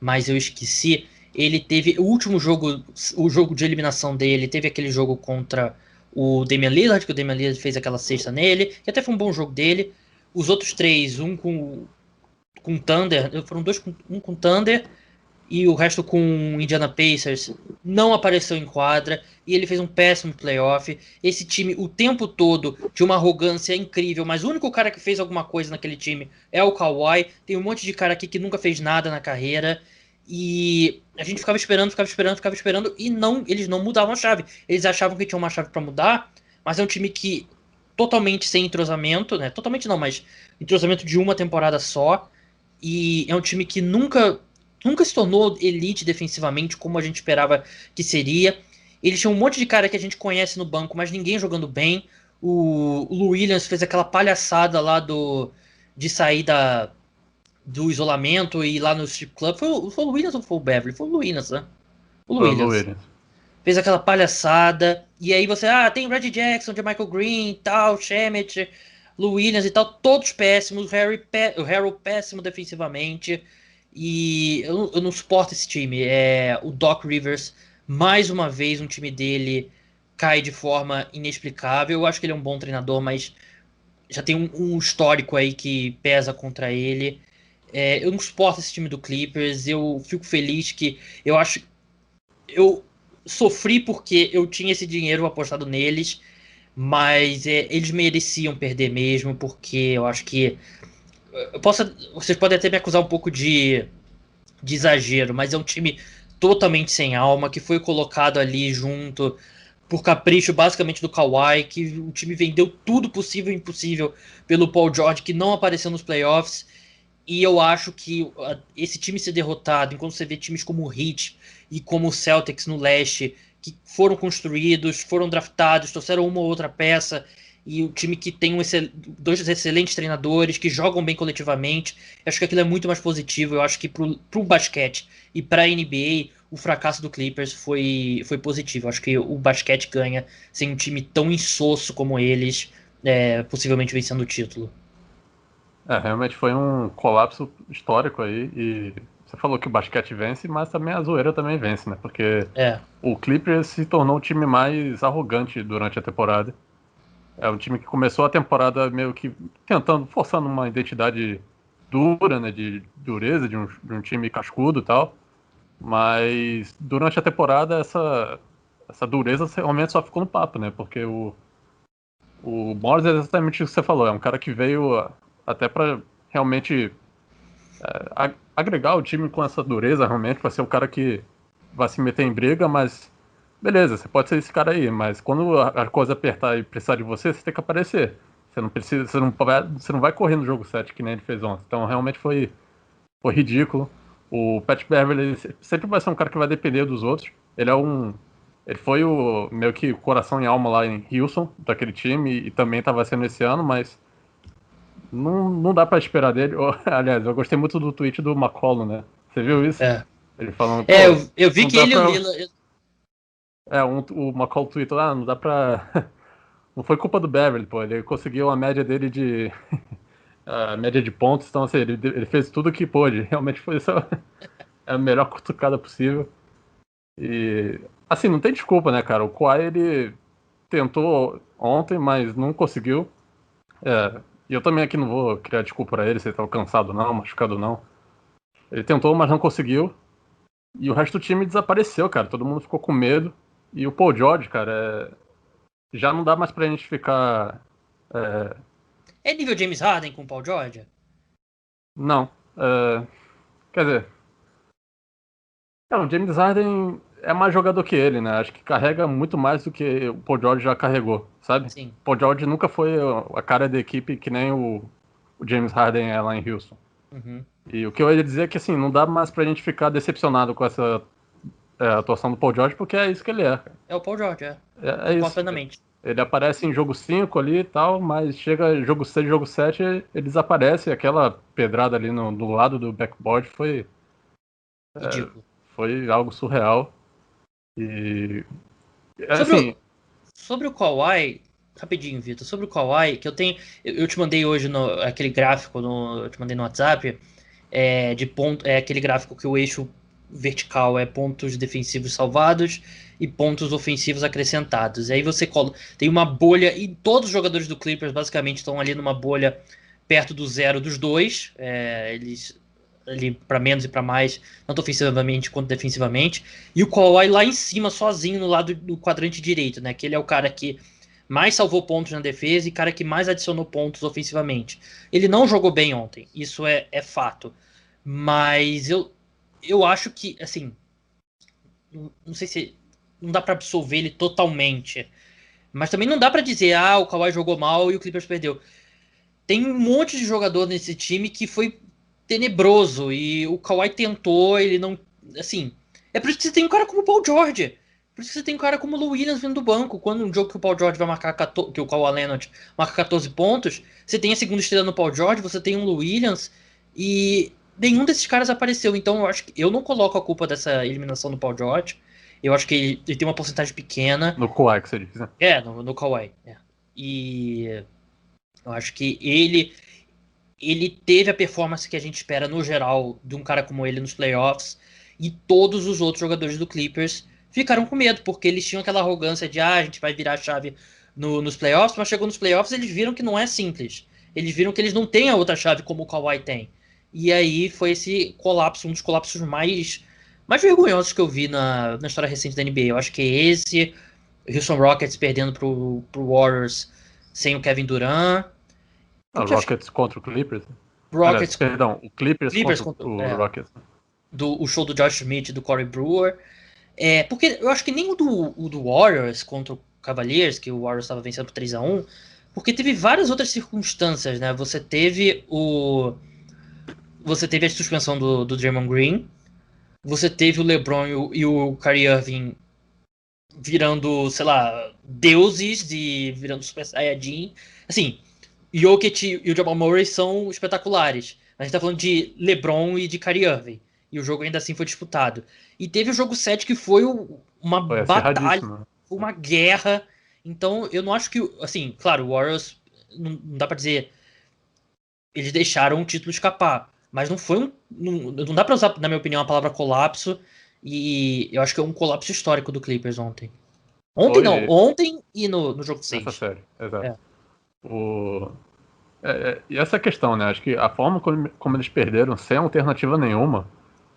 mas eu esqueci. Ele teve o último jogo, o jogo de eliminação dele, teve aquele jogo contra o Damian Lillard, que o Damian Lillard fez aquela cesta nele, que até foi um bom jogo dele. Os outros três, um com Thunder, foram dois, um com Thunder e o resto com Indiana Pacers, não apareceu em quadra e ele fez um péssimo playoff. Esse time o tempo todo de uma arrogância incrível, mas o único cara que fez alguma coisa naquele time é o Kawhi. Tem um monte de cara aqui que nunca fez nada na carreira e a gente ficava esperando e eles não mudavam a chave. Eles achavam que tinha uma chave para mudar, mas é um time que totalmente sem entrosamento, né? Totalmente não, mas entrosamento de uma temporada só. E é um time que nunca se tornou elite defensivamente como a gente esperava que seria. Eles tinham um monte de cara que a gente conhece no banco, mas ninguém jogando bem. O Lou Williams fez aquela palhaçada lá de sair do isolamento e ir lá no strip club. Foi o Williams ou foi o Beverly? Foi o Lou Williams, né? O Lou Williams. Fez aquela palhaçada. E aí você, tem Reggie Jackson, Michael Green, tal, Shemet, Lou Williams e tal, todos péssimos. O Harrell péssimo defensivamente. E eu não suporto esse time. O Doc Rivers, mais uma vez, um time dele cai de forma inexplicável. Eu acho que ele é um bom treinador, mas já tem um histórico aí que pesa contra ele. Eu não suporto esse time do Clippers. Eu fico feliz que eu acho. Eu sofri porque eu tinha esse dinheiro apostado neles, mas eles mereciam perder mesmo, porque eu acho que. Vocês podem até me acusar um pouco de exagero, mas é um time totalmente sem alma, que foi colocado ali junto por capricho basicamente do Kawhi, que o time vendeu tudo possível e impossível pelo Paul George, que não apareceu nos playoffs. E eu acho que esse time ser derrotado, enquanto você vê times como o Heat e como o Celtics no leste, que foram construídos, foram draftados, trouxeram uma ou outra peça, e o time que tem dois excelentes treinadores, que jogam bem coletivamente, eu acho que aquilo é muito mais positivo. Eu acho que pro basquete e pra NBA, o fracasso do Clippers foi positivo. Eu acho que o basquete ganha sem um time tão insosso como eles, possivelmente vencendo o título. Realmente foi um colapso histórico aí, e você falou que o basquete vence, mas também a zoeira também vence, né? Porque o Clippers se tornou o time mais arrogante durante a temporada. É um time que começou a temporada meio que forçando uma identidade dura, né? De dureza, de um time cascudo e tal. Mas durante a temporada essa dureza realmente só ficou no papo, né? Porque o Morris é exatamente o que você falou, é um cara que veio até para realmente agregar o time com essa dureza, realmente, para ser o cara que vai se meter em briga, mas beleza, você pode ser esse cara aí, mas quando a coisa apertar e precisar de você, você tem que aparecer. Você não precisa, você não vai correr no jogo 7 que nem ele fez ontem. Então realmente foi ridículo. O Pat Beverly sempre vai ser um cara que vai depender dos outros. Ele foi o meio que coração e alma lá em Houston, daquele time, e também estava sendo esse ano, mas não dá pra esperar dele. Aliás, eu gostei muito do tweet do McCollum, né? Você viu isso? Ele falando. Eu vi que ele e o Lillard. O McCollum tweetou, não dá pra. Não foi culpa do Beverly, pô. Ele conseguiu a média dele de. A média de pontos, então assim, ele fez tudo o que pôde. Realmente foi a melhor cutucada possível. E. Assim, não tem desculpa, né, cara? O Kawhi, ele tentou ontem, mas não conseguiu. E eu também aqui não vou criar desculpa pra ele, se ele tava cansado não, machucado não. Ele tentou, mas não conseguiu. E o resto do time desapareceu, cara. Todo mundo ficou com medo. E o Paul George, cara, já não dá mais pra gente ficar. É nível James Harden com o Paul George? Não. Quer dizer. O James Harden é mais jogador que ele, né? Acho que carrega muito mais do que o Paul George já carregou, sabe? Sim. O Paul George nunca foi a cara da equipe que nem o James Harden é lá em Houston. Uhum. E o que eu ia dizer é que, assim, não dá mais pra gente ficar decepcionado com essa atuação do Paul George, porque é isso que ele é. É o Paul George, É isso. Plenamente. Ele aparece em jogo 5 ali e tal, mas chega jogo 6, jogo 7, ele desaparece. Aquela pedrada ali do lado do backboard foi... Ridículo. Foi algo surreal. E... Assim... Sobre o Kawhi, rapidinho, Vitor, sobre o Kawhi, que eu te mandei hoje aquele gráfico, eu te mandei no WhatsApp, de ponto, aquele gráfico que o eixo vertical é pontos defensivos salvados e pontos ofensivos acrescentados. E aí você tem uma bolha, e todos os jogadores do Clippers basicamente estão ali numa bolha perto do zero dos dois, eles ali para menos e para mais, tanto ofensivamente quanto defensivamente, e o Kawhi lá em cima sozinho no lado do quadrante direito, né, que ele é o cara que mais salvou pontos na defesa e cara que mais adicionou pontos ofensivamente. Ele não jogou bem ontem, isso é fato, mas eu acho que, assim, não sei se não dá para absolver ele totalmente, mas também não dá para dizer, o Kawhi jogou mal e o Clippers perdeu. Tem um monte de jogador nesse time que foi tenebroso e o Kawhi tentou, ele não, assim, é por isso que você tem um cara como o Paul George. Por isso que você tem um cara como o Lou Williams vindo do banco. Quando um jogo que o Paul George vai marcar 14, que o Kawhi Leonard marca 14 pontos, você tem a segunda estrela no Paul George, você tem um Lou Williams e nenhum desses caras apareceu. Então eu acho que eu não coloco a culpa dessa eliminação no Paul George. Eu acho que ele tem uma porcentagem pequena. No Kawhi, que você diz, né? No Kawhi. E eu acho que ele teve a performance que a gente espera no geral de um cara como ele nos playoffs, e todos os outros jogadores do Clippers ficaram com medo, porque eles tinham aquela arrogância de a gente vai virar a chave nos playoffs, mas chegou nos playoffs eles viram que não é simples. Eles viram que eles não têm a outra chave como o Kawhi tem. E aí foi esse colapso, um dos colapsos mais vergonhosos que eu vi na história recente da NBA. Eu acho que é esse, o Houston Rockets perdendo pro Warriors sem o Kevin Durant. O Rockets contra o Clippers. Rockets, perdão, o Clippers contra o Rockets. O show do Josh Smith e do Corey Brewer. Porque eu acho que nem o do Warriors contra o Cavaliers, que o Warriors estava vencendo por 3-1, porque teve várias outras circunstâncias, né? Você teve a suspensão do Draymond Green, você teve o LeBron e o Kyrie Irving virando, sei lá, deuses e virando Super Saiyajin. Assim, Jokic e o Jamal Murray são espetaculares. A gente tá falando de LeBron e de Kyrie Irving. E o jogo ainda assim foi disputado. E teve o jogo 7 que foi uma batalha, uma guerra. Então eu não acho que, assim, claro, o Warriors não dá pra dizer eles deixaram o título escapar, mas não foi não dá pra usar, na minha opinião, a palavra colapso, e eu acho que é um colapso histórico do Clippers ontem. Ontem e no jogo 6. Essa série, exato. E essa questão, né? Acho que a forma como eles perderam sem alternativa nenhuma,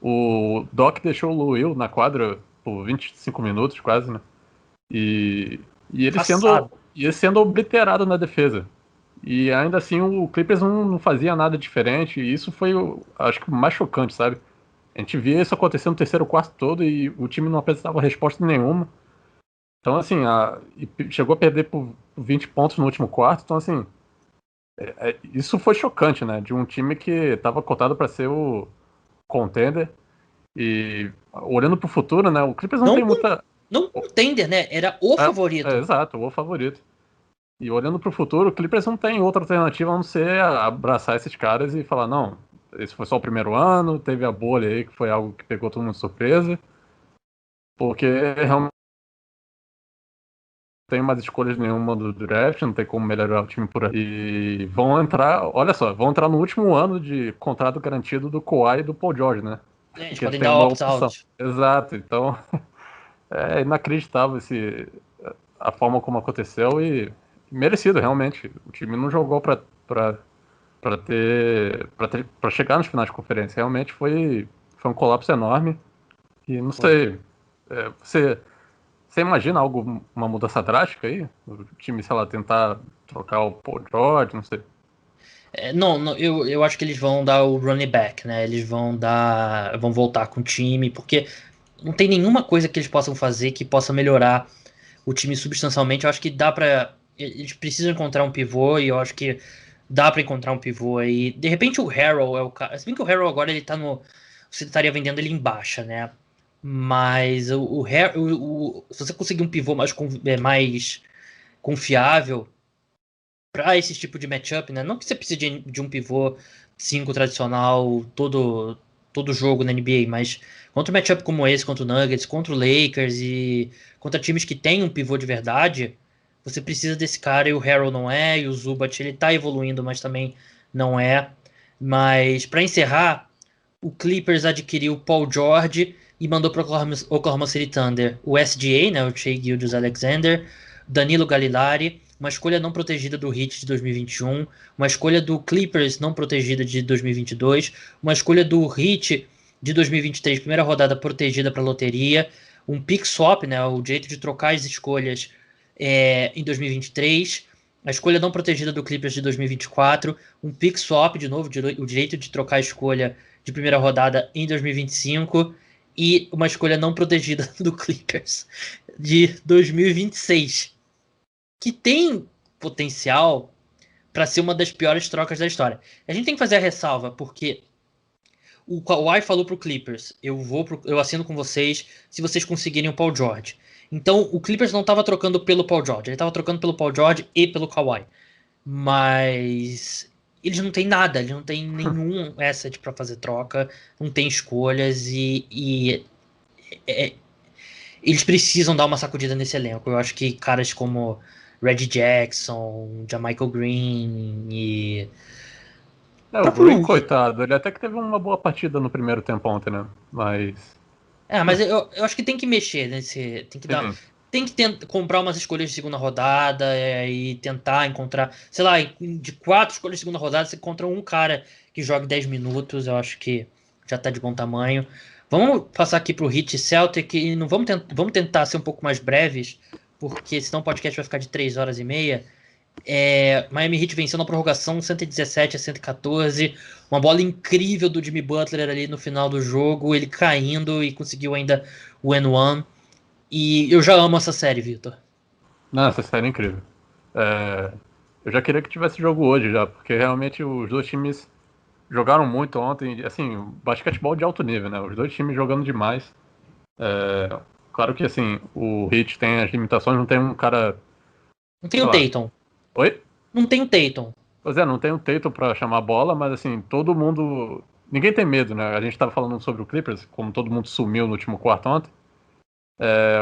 o Doc deixou o Lou Will na quadra por 25 minutos quase, né? E ele sendo obliterado na defesa. E ainda assim o Clippers não fazia nada diferente, e isso foi, acho que, o mais chocante, sabe? A gente via isso acontecer no terceiro quarto todo e o time não apresentava resposta nenhuma. Então, assim, chegou a perder por 20 pontos no último quarto, então, assim, isso foi chocante, né? De um time que estava cotado para ser o contender. E olhando para o futuro, né? O Clippers não tem muita... Não contender, né? Era o favorito. Exato, o favorito. E olhando para o futuro, o Clippers não tem outra alternativa a não ser abraçar esses caras e falar, não, esse foi só o primeiro ano, teve a bolha aí, que foi algo que pegou todo mundo de surpresa. Porque realmente não tem mais escolhas nenhuma do draft, não tem como melhorar o time por aí. E vão entrar no último ano de contrato garantido do Kawhi e do Paul George, né? Eles podem dar opt-out. Exato, então é inacreditável a forma como aconteceu e merecido, realmente. O time não jogou para chegar nas finais de conferência. Realmente foi um colapso enorme. E não sei, você imagina uma mudança drástica aí? O time, sei lá, tentar trocar o Paul George, não sei. Não, eu acho que eles vão dar o running back, né? Eles vão voltar com o time, porque não tem nenhuma coisa que eles possam fazer que possa melhorar o time substancialmente. Eu acho que dá pra. Eles precisam encontrar um pivô, e eu acho que dá pra encontrar um pivô aí. De repente o Harrell é o cara. Se bem que o Harrell agora ele tá no. Você estaria vendendo ele em baixa, né? Mas se você conseguir um pivô mais confiável para esse tipo de matchup, né? Não que você precise de um pivô 5 tradicional todo jogo na NBA, mas contra um matchup como esse, contra o Nuggets, contra o Lakers e contra times que tem um pivô de verdade, você precisa desse cara, e o Harrell não é, e o Zubat ele tá evoluindo, mas também não é. Mas para encerrar, o Clippers adquiriu o Paul George e mandou para o Oklahoma City Thunder o SGA, né, o Shai Gilgeous-Alexander, Danilo Gallinari, uma escolha não protegida do Heat de 2021, uma escolha do Clippers não protegida de 2022, uma escolha do Heat de 2023, primeira rodada protegida para loteria, um pick swap, né, o jeito de trocar as escolhas em 2023, a escolha não protegida do Clippers de 2024, um pick swap, de novo, o direito de trocar a escolha de primeira rodada em 2025 e uma escolha não protegida do Clippers de 2026, que tem potencial para ser uma das piores trocas da história. A gente tem que fazer a ressalva, porque o Kawhi falou pro Clippers, eu assino com vocês se vocês conseguirem o Paul George. Então o Clippers não estava trocando pelo Paul George, ele estava trocando pelo Paul George e pelo Kawhi. Mas eles não têm nada, eles não têm nenhum asset para fazer troca, não tem escolhas eles precisam dar uma sacudida nesse elenco. Eu acho que caras como Reggie Jackson, Jamichael Green e O Green, coitado, ele até que teve uma boa partida no primeiro tempo ontem, né? Mas eu acho que tem que mexer nesse. Tem que comprar umas escolhas de segunda rodada e tentar encontrar. Sei lá, de 4 escolhas de segunda rodada, você encontra um cara que jogue 10 minutos. Eu acho que já tá de bom tamanho. Vamos passar aqui pro Heat e Celtic e não vamos tentar ser um pouco mais breves, porque senão o podcast vai ficar de 3 horas e meia. Miami Heat venceu na prorrogação 117-114. Uma bola incrível do Jimmy Butler ali no final do jogo, ele caindo e conseguiu ainda o N1. E eu já amo essa série, Vitor. Não, essa série é incrível. Eu já queria que tivesse jogo hoje já, porque realmente os dois times jogaram muito ontem. Assim, basquetebol de alto nível, né? Os dois times jogando demais. Claro que assim, o Heat tem as limitações, não tem um cara... Não tem o Tatum. Oi? Não tem o Tatum. Pois não tem o Tatum pra chamar a bola, mas assim, todo mundo... Ninguém tem medo, né? A gente tava falando sobre o Clippers, como todo mundo sumiu no último quarto ontem.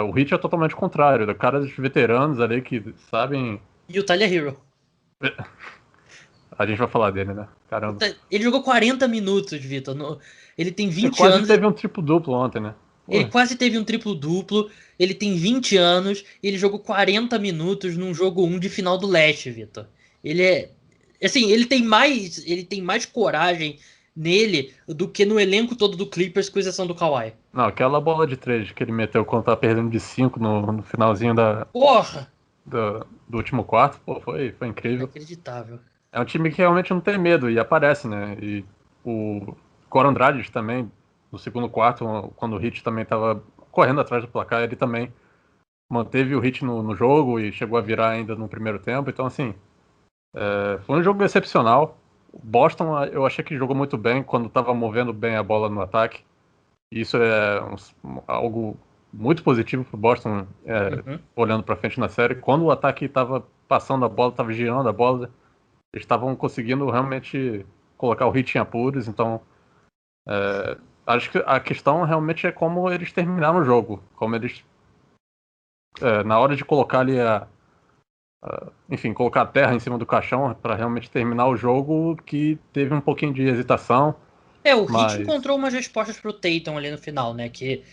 O Heat é totalmente o contrário, caras veteranos ali que sabem... E o Tyler Hero. A gente vai falar dele, né? Caramba. Ele jogou 40 minutos, Vitor. Ele tem 20 quase anos. Teve um triplo-duplo ontem, né? Ele quase teve um triplo-duplo. Ele tem 20 anos. Ele jogou 40 minutos num jogo 1 de final do leste, Vitor. Ele é... Assim, ele tem mais coragem nele do que no elenco todo do Clippers, com exceção do Kawhi. Não, aquela bola de 3 que ele meteu quando tava perdendo de 5 no finalzinho do último quarto, foi incrível. Inacreditável. É um time que realmente não tem medo e aparece, né? E o Goran Dragic também, no segundo quarto, quando o Heat também tava correndo atrás do placar, ele também manteve o Heat no jogo e chegou a virar ainda no primeiro tempo. Então, assim, foi um jogo excepcional. O Boston, eu achei que jogou muito bem quando estava movendo bem a bola no ataque. Isso é algo muito positivo para o Boston, olhando para frente na série. Quando o ataque estava passando a bola, estava girando a bola, eles estavam conseguindo realmente colocar o Heat em apuros. Então, acho que a questão realmente é como eles terminaram o jogo. Como eles, na hora de colocar ali enfim, colocar a terra em cima do caixão para realmente terminar o jogo, que teve um pouquinho de hesitação. Heat encontrou umas respostas pro Tatum ali no final, né? Que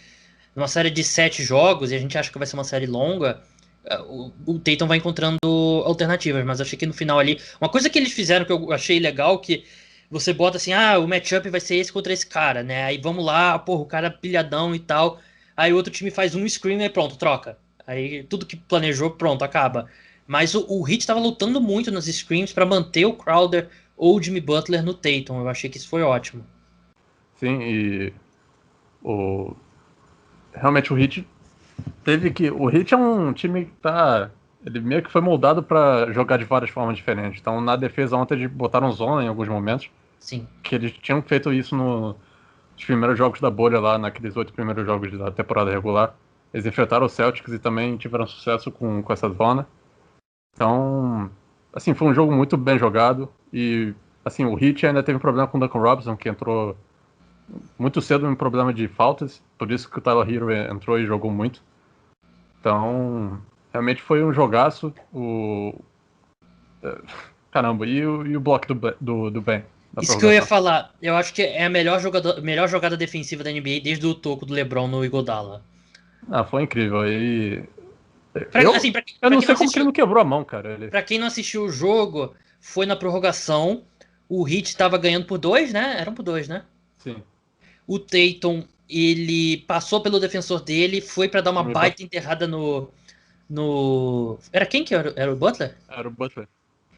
numa série de 7 jogos, e a gente acha que vai ser uma série longa, o Tatum vai encontrando alternativas, mas achei que no final ali... Uma coisa que eles fizeram que eu achei legal, que você bota assim, o matchup vai ser esse contra esse cara, né? Aí vamos lá, o cara pilhadão e tal, aí o outro time faz um screen e pronto, troca. Aí tudo que planejou, pronto, acaba. Mas o Heat estava lutando muito nos screens para manter o Crowder ou o Jimmy Butler no Tatum. Eu achei que isso foi ótimo. Sim, e realmente o Heat teve que... O Heat é um time que ele meio que foi moldado para jogar de várias formas diferentes. Então, na defesa ontem eles botaram zona em alguns momentos. Sim. Que eles tinham feito isso nos primeiros jogos da bolha lá, naqueles 8 primeiros jogos da temporada regular. Eles enfrentaram o Celtics e também tiveram sucesso com essa zona. Então, assim, foi um jogo muito bem jogado. E, assim, o Heat ainda teve um problema com o Duncan Robinson, que entrou muito cedo em problema de faltas. Por isso que o Tyler Hero entrou e jogou muito. Então, realmente foi um jogaço. Caramba, e o bloco do Ben? Isso que eu ia falar. Eu acho que é a melhor jogada defensiva da NBA desde o toco do LeBron no Iguodala. Foi incrível. E Assim, eu pra não quem não sei como que ele assistiu, não quebrou a mão, cara. pra quem não assistiu o jogo, foi na prorrogação. O Heat tava ganhando por 2, né? Eram por 2, né? Sim. O Tatum, ele passou pelo defensor dele, foi pra dar uma Jimmy baita enterrada no. Era quem que era o Butler? Era o Butler.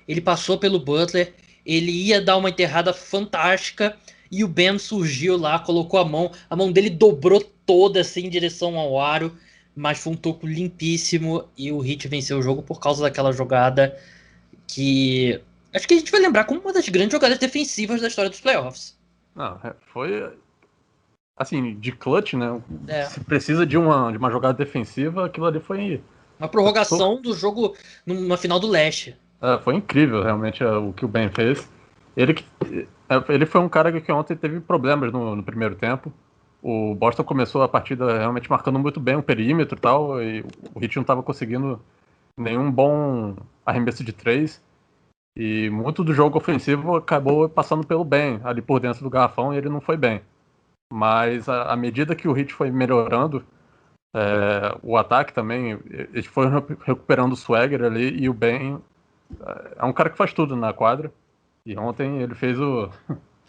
Ele passou pelo Butler, ele ia dar uma enterrada fantástica e o Ben surgiu lá, colocou a mão dele dobrou toda assim em direção ao aro, mas foi um toco limpíssimo e o Heat venceu o jogo por causa daquela jogada que acho que a gente vai lembrar como uma das grandes jogadas defensivas da história dos playoffs. Não, foi assim, de clutch, né? É. Se precisa de uma jogada defensiva, aquilo ali foi Uma prorrogação do jogo na final do leste. foi incrível, realmente, o que o Ben fez. Ele foi um cara que ontem teve problemas no primeiro tempo. O Boston começou a partida realmente marcando muito bem o perímetro e tal, e o Heat não estava conseguindo nenhum bom arremesso de 3. E muito do jogo ofensivo acabou passando pelo Ben, ali por dentro do garrafão, e ele não foi bem. Mas à medida que o Heat foi melhorando, o ataque também, eles foram recuperando o swagger ali, e o Ben é um cara que faz tudo na quadra. E ontem ele fez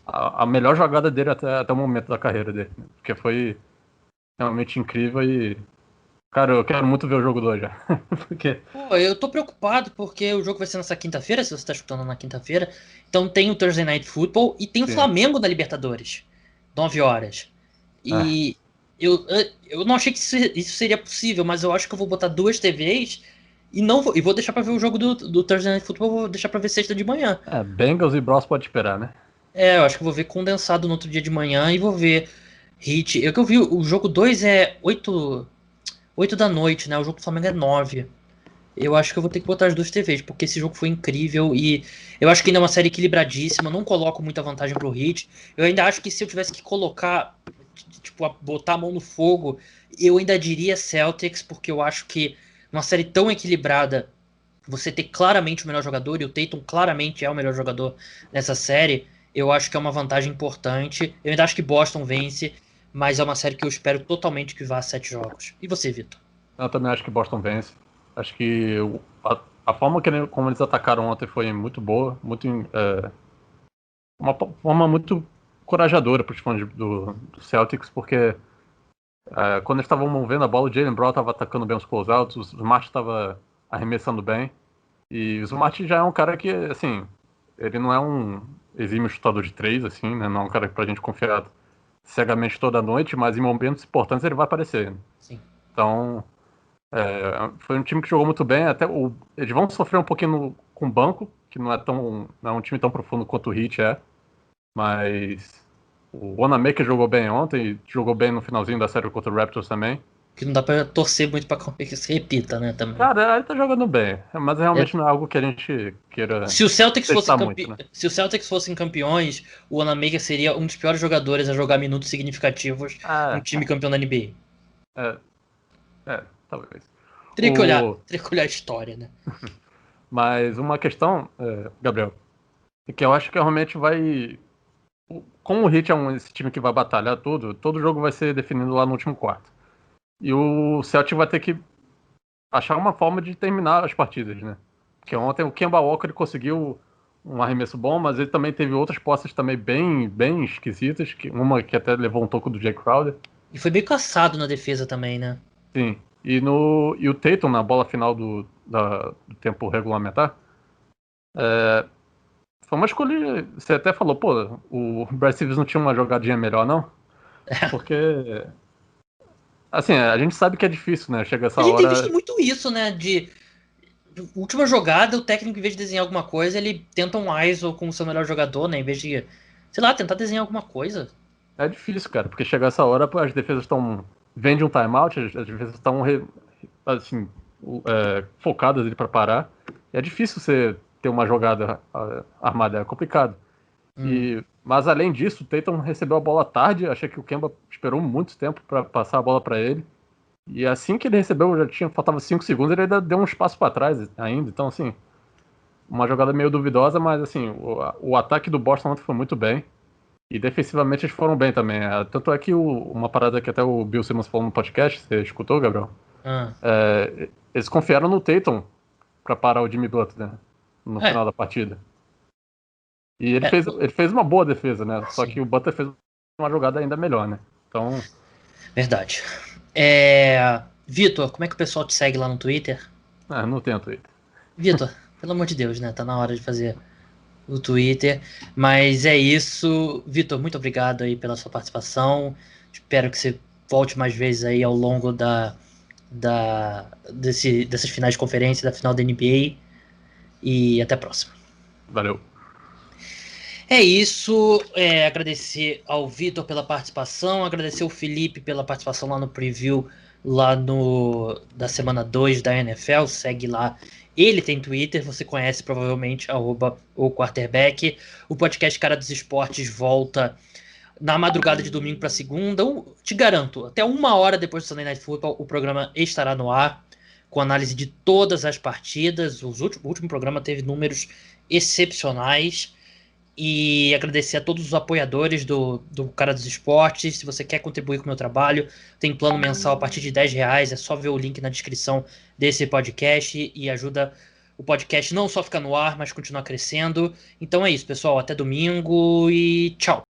a melhor jogada dele até o momento da carreira dele. Porque foi realmente incrível e. Cara, eu quero muito ver o jogo 2 já. Porque. Pô, eu tô preocupado porque o jogo vai ser nessa quinta-feira, se você tá escutando na quinta-feira. Então tem o Thursday Night Football e tem o Sim. Flamengo na Libertadores. 9 horas. E eu não achei que isso seria possível, mas eu acho que eu vou botar 2 TVs e vou deixar pra ver o jogo do Thursday Night Football, vou deixar pra ver sexta de manhã. Bengals e Bros pode esperar, né? Eu acho que eu vou ver condensado no outro dia de manhã e vou ver Heat. Eu que eu vi, o jogo 2 é 8 da noite, né? O jogo do Flamengo é 9. Eu acho que eu vou ter que botar as 2 TVs, porque esse jogo foi incrível e eu acho que ainda é uma série equilibradíssima. Não coloco muita vantagem pro Heat. Eu ainda acho que se eu tivesse que colocar, tipo, botar a mão no fogo, eu ainda diria Celtics, porque eu acho que numa série tão equilibrada, você ter claramente o melhor jogador, e o Tatum claramente é o melhor jogador nessa série, eu acho que é uma vantagem importante. Eu ainda acho que Boston vence, mas é uma série que eu espero totalmente que vá a 7 jogos. E você, Vitor? Eu também acho que Boston vence. Acho que a forma como eles atacaram ontem foi muito boa, uma forma muito corajadora para os fãs do Celtics, porque quando eles estavam vendo a bola, o Jaylen Brown estava atacando bem os closeouts, o Smart estava arremessando bem, e o Smart já é um cara que, assim, ele não é um exímio chutador de 3, assim, né? Não é um cara pra gente confiar cegamente toda noite, mas em momentos importantes ele vai aparecer. Sim. Então, foi um time que jogou muito bem. Eles vão sofrer um pouquinho com o banco, que não é um time tão profundo quanto o Heat é. Mas o Wanamaker jogou bem ontem e jogou bem no finalzinho da série contra o Raptors também. Que não dá pra torcer muito pra que se repita, né, também. Cara, ele tá jogando bem, mas realmente não é algo que a gente queira Se o Celtics fosse muito, né? Se o Celtics fossem campeões, o Wanamaker seria um dos piores jogadores a jogar minutos significativos num time campeão da NBA. Talvez. Teria que olhar a história, né? Mas uma questão, Gabriel, é que eu acho que realmente vai. Como o Heat é esse time que vai batalhar tudo, todo jogo vai ser definido lá no último quarto. E o Celtic vai ter que achar uma forma de terminar as partidas, né? Porque ontem o Kemba Walker ele conseguiu um arremesso bom, mas ele também teve outras posses também bem, bem esquisitas, uma que até levou um toco do Jay Crowder. E foi meio caçado na defesa também, né? Sim. E o Tatum, na bola final do tempo regulamentar, foi uma escolha. Você até falou, pô, o Brad Stevens não tinha uma jogadinha melhor, não? Porque. Assim, a gente sabe que é difícil, né? Chega essa A gente tem hora. visto muito isso, né? De última jogada, o técnico, em vez de desenhar alguma coisa, ele tenta um ISO com o seu melhor jogador, né? Em vez de, sei lá, tentar desenhar alguma coisa. É difícil, cara, porque chegar essa hora, as defesas estão. Vem de um timeout, as defesas estão assim, focadas ali pra parar. E é difícil você ter uma jogada armada, é complicado. Mas além disso, o Tatum recebeu a bola tarde, achei que o Kemba esperou muito tempo para passar a bola para ele. E assim que ele recebeu, faltava 5 segundos, ele ainda deu um espaço para trás ainda. Então, assim, uma jogada meio duvidosa, mas assim, o ataque do Boston ontem foi muito bem. E defensivamente eles foram bem também. Tanto é que uma parada que até o Bill Simmons falou no podcast, você escutou, Gabriel? Eles confiaram no Tatum para parar o Jimmy Butler, né? No final da partida. E ele fez uma boa defesa, né? Só que o Butler fez uma jogada ainda melhor, né? Então... Verdade. Vitor, como é que o pessoal te segue lá no Twitter? Não tenho Twitter. Vitor, pelo amor de Deus, né? Tá na hora de fazer o Twitter. Mas é isso. Vitor, muito obrigado aí pela sua participação. Espero que você volte mais vezes aí ao longo dessas finais de conferência, da final da NBA. E até a próxima. Valeu. É isso. Agradecer ao Vitor pela participação. Agradecer ao Felipe pela participação lá no preview lá da semana 2 da NFL. Segue lá. Ele tem Twitter, você conhece provavelmente, @o quarterback. O podcast Cara dos Esportes volta na madrugada de domingo para segunda. Te garanto, até 1 hora depois do Sunday Night Football, o programa estará no ar, com análise de todas as partidas. O último programa teve números excepcionais. E agradecer a todos os apoiadores do Cara dos Esportes. Se você quer contribuir com o meu trabalho, tem plano mensal a partir de R$10. É só ver o link na descrição desse podcast e ajuda o podcast não só ficar no ar, mas continuar crescendo. Então é isso, pessoal. Até domingo e tchau.